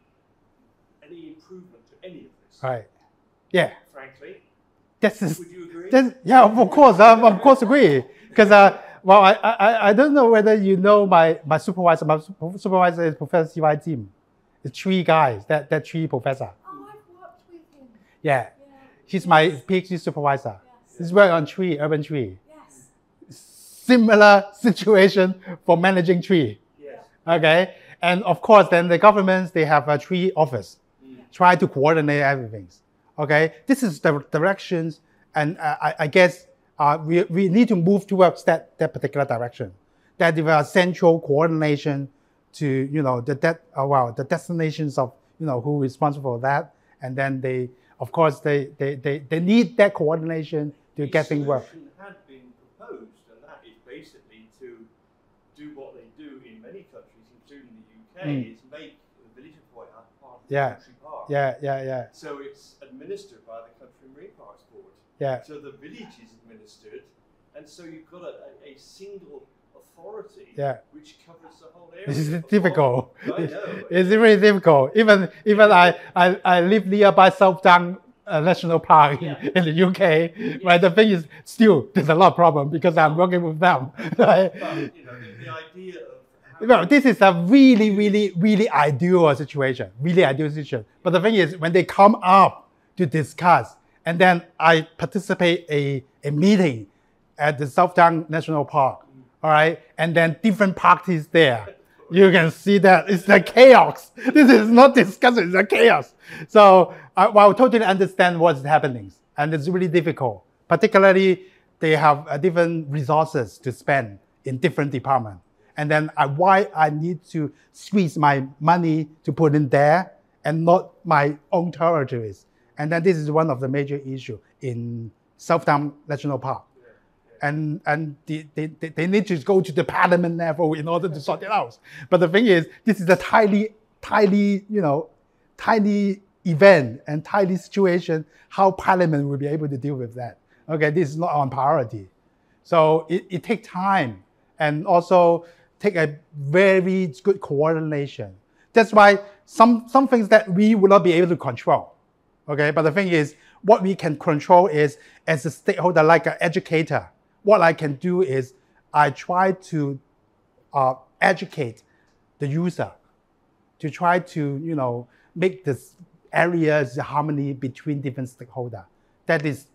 Speaker 3: improvement to any of this.
Speaker 2: Right. Yeah.
Speaker 3: Frankly,
Speaker 2: This is.
Speaker 3: would you agree?
Speaker 2: Yeah. Of course. Of course, agree. Because well, I don't know whether you know my supervisor. My supervisor is Professor C.Y. Tim. The three guys. That three professor.
Speaker 4: Oh, I've worked with him.
Speaker 2: Yeah.
Speaker 4: Yeah.
Speaker 2: He's my PhD supervisor.
Speaker 4: Yes.
Speaker 2: He's working on tree, urban tree.
Speaker 4: Yes.
Speaker 2: Similar situation for managing tree.
Speaker 3: Yes.
Speaker 2: Okay. And of course, then the governments, they have a tree office. Try to coordinate everything. Okay. This is the directions. And I guess we need to move towards that particular direction. That there are central coordination to, the destinations of, who is responsible for that. And then they need that coordination to get things work.
Speaker 3: A solution had been proposed, and that is basically to do what they do in many countries, including the UK, is make the village of Hoi Ha part of the country park.
Speaker 2: Yeah.
Speaker 3: So it's administered by the Country Marine Parks Board.
Speaker 2: Yeah.
Speaker 3: So the village is administered, and so you've got a single authority which covers the whole area.
Speaker 2: This is difficult.
Speaker 3: I know.
Speaker 2: It's really difficult. Even I live nearby Southdown National Park in the UK. Right. The thing is, still there's a lot of problem because I'm working with them. Right?
Speaker 3: But the idea of
Speaker 2: Well, this is a really ideal situation. Really ideal situation. But the thing is, when they come up to discuss, and then I participate a meeting at the Southdown National Park, all right, and then different parties there. You can see that it's a chaos. This is not discussion, it's a chaos. So I totally understand what's happening. And it's really difficult. Particularly, they have different resources to spend in different departments. And then why I need to squeeze my money to put in there and not my own territories. And then this is one of the major issues in Southdown National Park. And they need to go to the parliament level in order to sort it out. But the thing is, this is a tiny event and tiny situation, how parliament will be able to deal with that. Okay, this is not on priority. So it takes time and also take a very good coordination. That's why some things that we will not be able to control. Okay, but the thing is, what we can control is, as a stakeholder, like an educator, what I can do is I try to educate the user to try to, make this areas harmony between different stakeholders. That is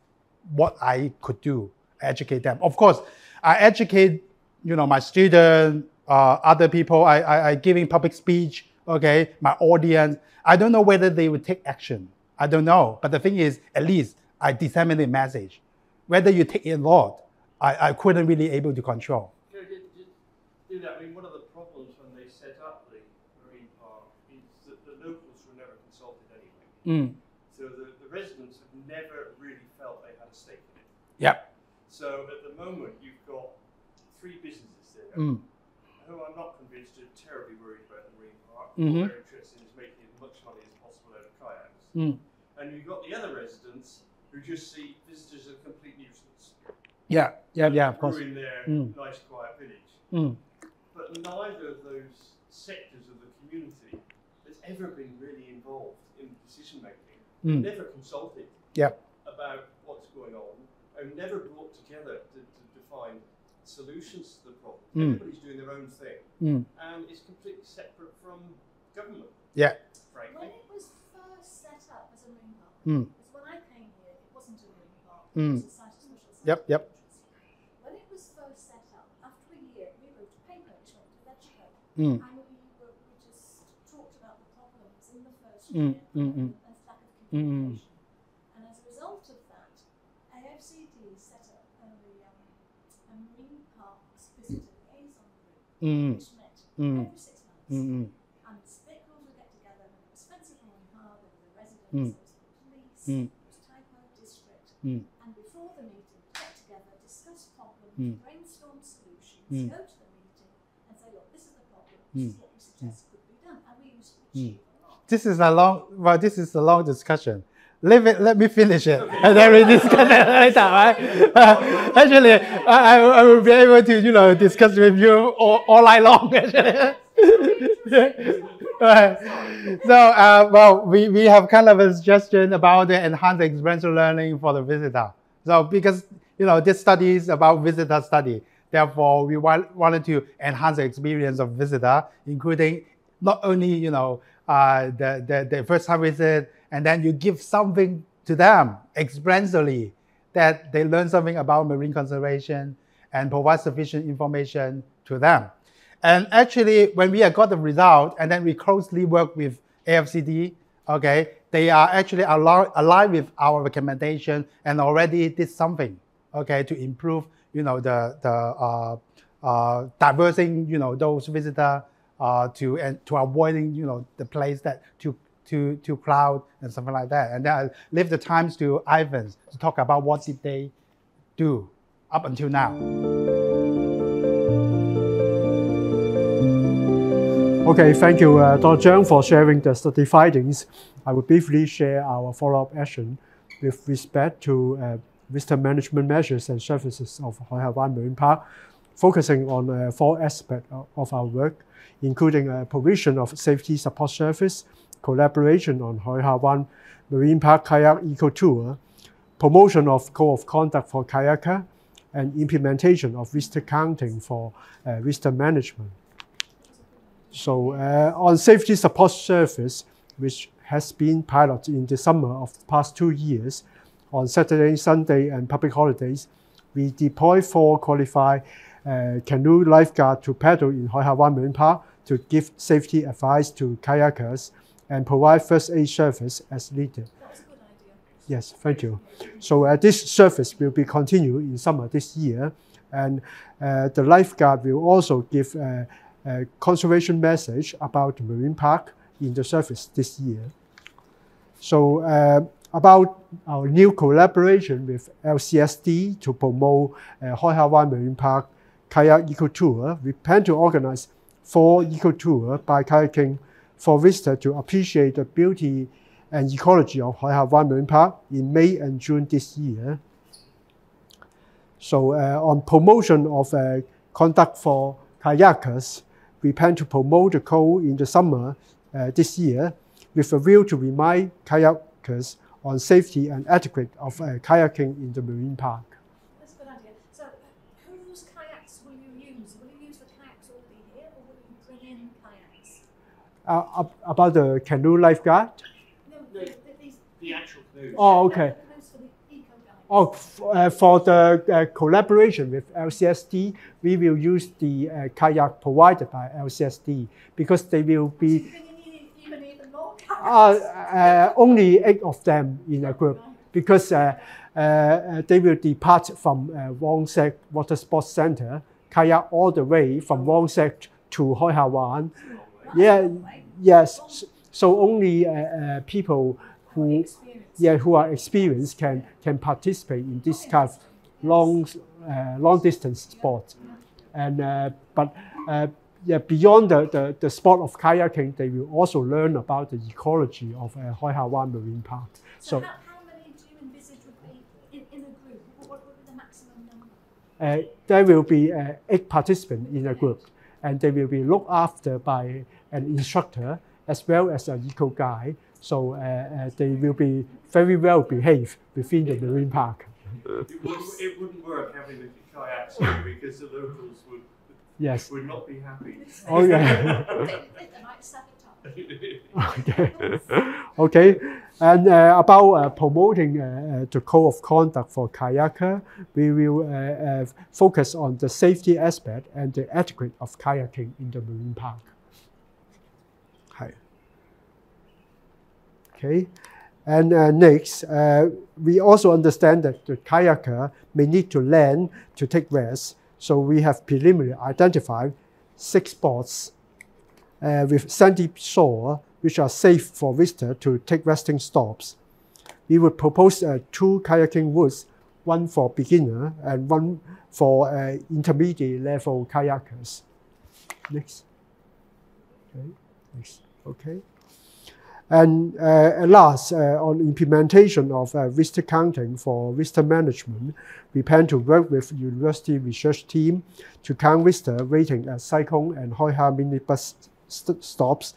Speaker 2: what I could do, educate them. Of course, I educate, my students, other people. I giving public speech, okay, my audience. I don't know whether they would take action. I don't know. But the thing is, at least I disseminate the message. Whether you take it or not, I couldn't really able to control.
Speaker 3: Do that. I mean, one of the problems when they set up the marine park is that the locals were never consulted anyway. So the residents have never really felt they had a stake in it.
Speaker 2: Yep.
Speaker 3: So at the moment, you've got 3 businesses there who I'm not convinced are terribly worried about the marine park. What they're interested in is making as much money as possible out of kayaks. And you've got the other residents who just see visitors as a complete nuisance.
Speaker 2: Yeah, of course.
Speaker 3: Ruin their nice, quiet village. But neither of those sectors of the community has ever been really involved in decision making. Never consulted about what's going on, and never brought together to find solutions to the problem. Everybody's doing their own thing, and it's completely separate from government.
Speaker 2: Yeah.
Speaker 3: Frankly.
Speaker 4: When it was first set up as a marine park, because when I came here, it wasn't a marine park, it was a site of special science.
Speaker 2: Yep.
Speaker 4: When it was first set up, after a year, we wrote a paper which went to Legico, and we just talked about the problems in the first year and lack of communication. And as a result of that, AFCD set up a marine parks visitor liaison group, which met every 6 months. And the stakeholders would get together, and it was Spencer Horn Hub, there were the residents, there was the police, there was Typo District. And before the meeting, get together, discuss problems, brainstorm solutions, go to the meeting and say, look, this is the problem, this is what we suggest could be done. And we used to achieve a lot.
Speaker 2: This is a long discussion. Let me finish it, and then we discuss it later, right? Actually, I will be able to, discuss with you all night long, actually. Right. So, we have kind of a suggestion about the enhanced experiential learning for the visitor. So, because, this study is about visitor study, therefore, we wanted to enhance the experience of visitor, including not only, the first time visit, and then you give something to them experientially that they learn something about marine conservation and provide sufficient information to them. And actually, when we got the result, and then we closely work with AFCD, okay, they are actually aligned with our recommendation and already did something, okay, to improve, the diversing, those visitors to avoiding, the place that to crowd and something like that. And then I leave the times to Ivan to talk about what did they do up until now.
Speaker 6: Okay, thank you, Dr. Zhang, for sharing the study findings. I will briefly share our follow-up action with respect to visitor management measures and services of Hoi Ha Wan Marine Park, focusing on 4 aspects of our work, including provision of safety support service, collaboration on Hoi Ha Wan Marine Park Kayak Eco Tour, promotion of code of conduct for kayaker, and implementation of visitor counting for visitor management. So on safety support service, which has been piloted in the summer of the past 2 years, on Saturday, Sunday, and public holidays, we deploy 4 qualified canoe lifeguards to paddle in Hoi Ha Wan Marine Park to give safety advice to kayakers and provide first aid service as needed.
Speaker 4: That's a good idea.
Speaker 6: Yes, thank you. So this service will be continued in summer this year, and the lifeguard will also give a conservation message about the marine park in the service this year. So about our new collaboration with LCSD to promote Hoi Ha Wan Marine Park Kayak Eco Tour, we plan to organize 4 eco tours by kayaking for visitors to appreciate the beauty and ecology of Hoi Ha Wan Marine Park in May and June this year. So on promotion of conduct for kayakers, we plan to promote the code in the summer this year with a view to remind kayakers on safety and etiquette of kayaking in the marine park.
Speaker 4: That's a good idea. So whose kayaks will you use? Will you use the kayaks already here, or will you bring in kayaks?
Speaker 6: About the canoe lifeguard?
Speaker 4: No,
Speaker 3: The actual canoes.
Speaker 6: Oh, okay.
Speaker 4: Those for the eco-guides.
Speaker 6: Oh, for the collaboration with LCSD, we will use the kayak provided by LCSD because they will
Speaker 4: So you're
Speaker 6: be
Speaker 4: bringing in even more kayaks.
Speaker 6: only 8 of them in a group because they will depart from Wong Sek Water Sports Center, kayak all the way from Wong Sek to Hoi Ha Wan. Yeah, yes. So only people who are experienced can participate in this kind of long distance sport. And beyond the sport of kayaking, they will also learn about the ecology of Hoi Ha Wan Marine Park.
Speaker 4: So how many do you envisage would be in a group? What would be the maximum number?
Speaker 6: There will be 8 participants in a group, and they will be looked after by an instructor as well as an eco guide. So they will be very well behaved within the marine park.
Speaker 3: It wouldn't work having the kayaks here because the locals would not be happy.
Speaker 6: Oh yeah.
Speaker 4: They might sabotage.
Speaker 6: Okay. And about promoting the code of conduct for kayaker, we will focus on the safety aspect and the etiquette of kayaking in the marine park. Hi. Okay. And next, we also understand that the kayaker may need to land to take rest. So we have preliminarily identified 6 spots with sandy shore, which are safe for visitors to take resting stops. We would propose 2 kayaking routes, one for beginner and one for intermediate level kayakers. Next. Okay. Next. Okay. And last, on implementation of visitor counting for visitor management, we plan to work with university research team to count visitor waiting at Sai Kung and Hoi Ha minibus stops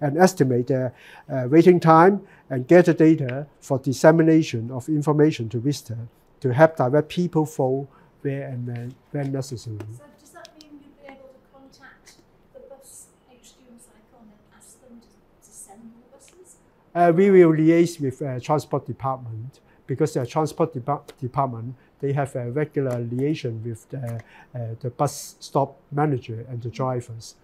Speaker 6: and estimate their waiting time and gather data for dissemination of information to visitors to help direct people flow where and when necessary.
Speaker 4: So does that mean you'd be able to contact the bus HQ in Sai Kung and ask them to send more buses?
Speaker 6: We will liaise with transport department because the transport department, they have a regular liaison with the bus stop manager and the drivers.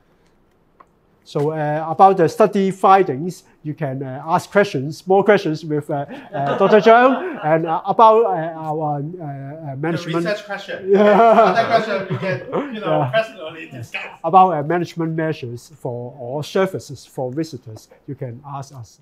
Speaker 6: So about the study findings, you can ask questions, more questions with Dr. Zhang, and about our management.
Speaker 2: The research question.
Speaker 6: Yeah.
Speaker 2: That question we can, personally discuss.
Speaker 6: About management measures for or services for visitors, you can ask us.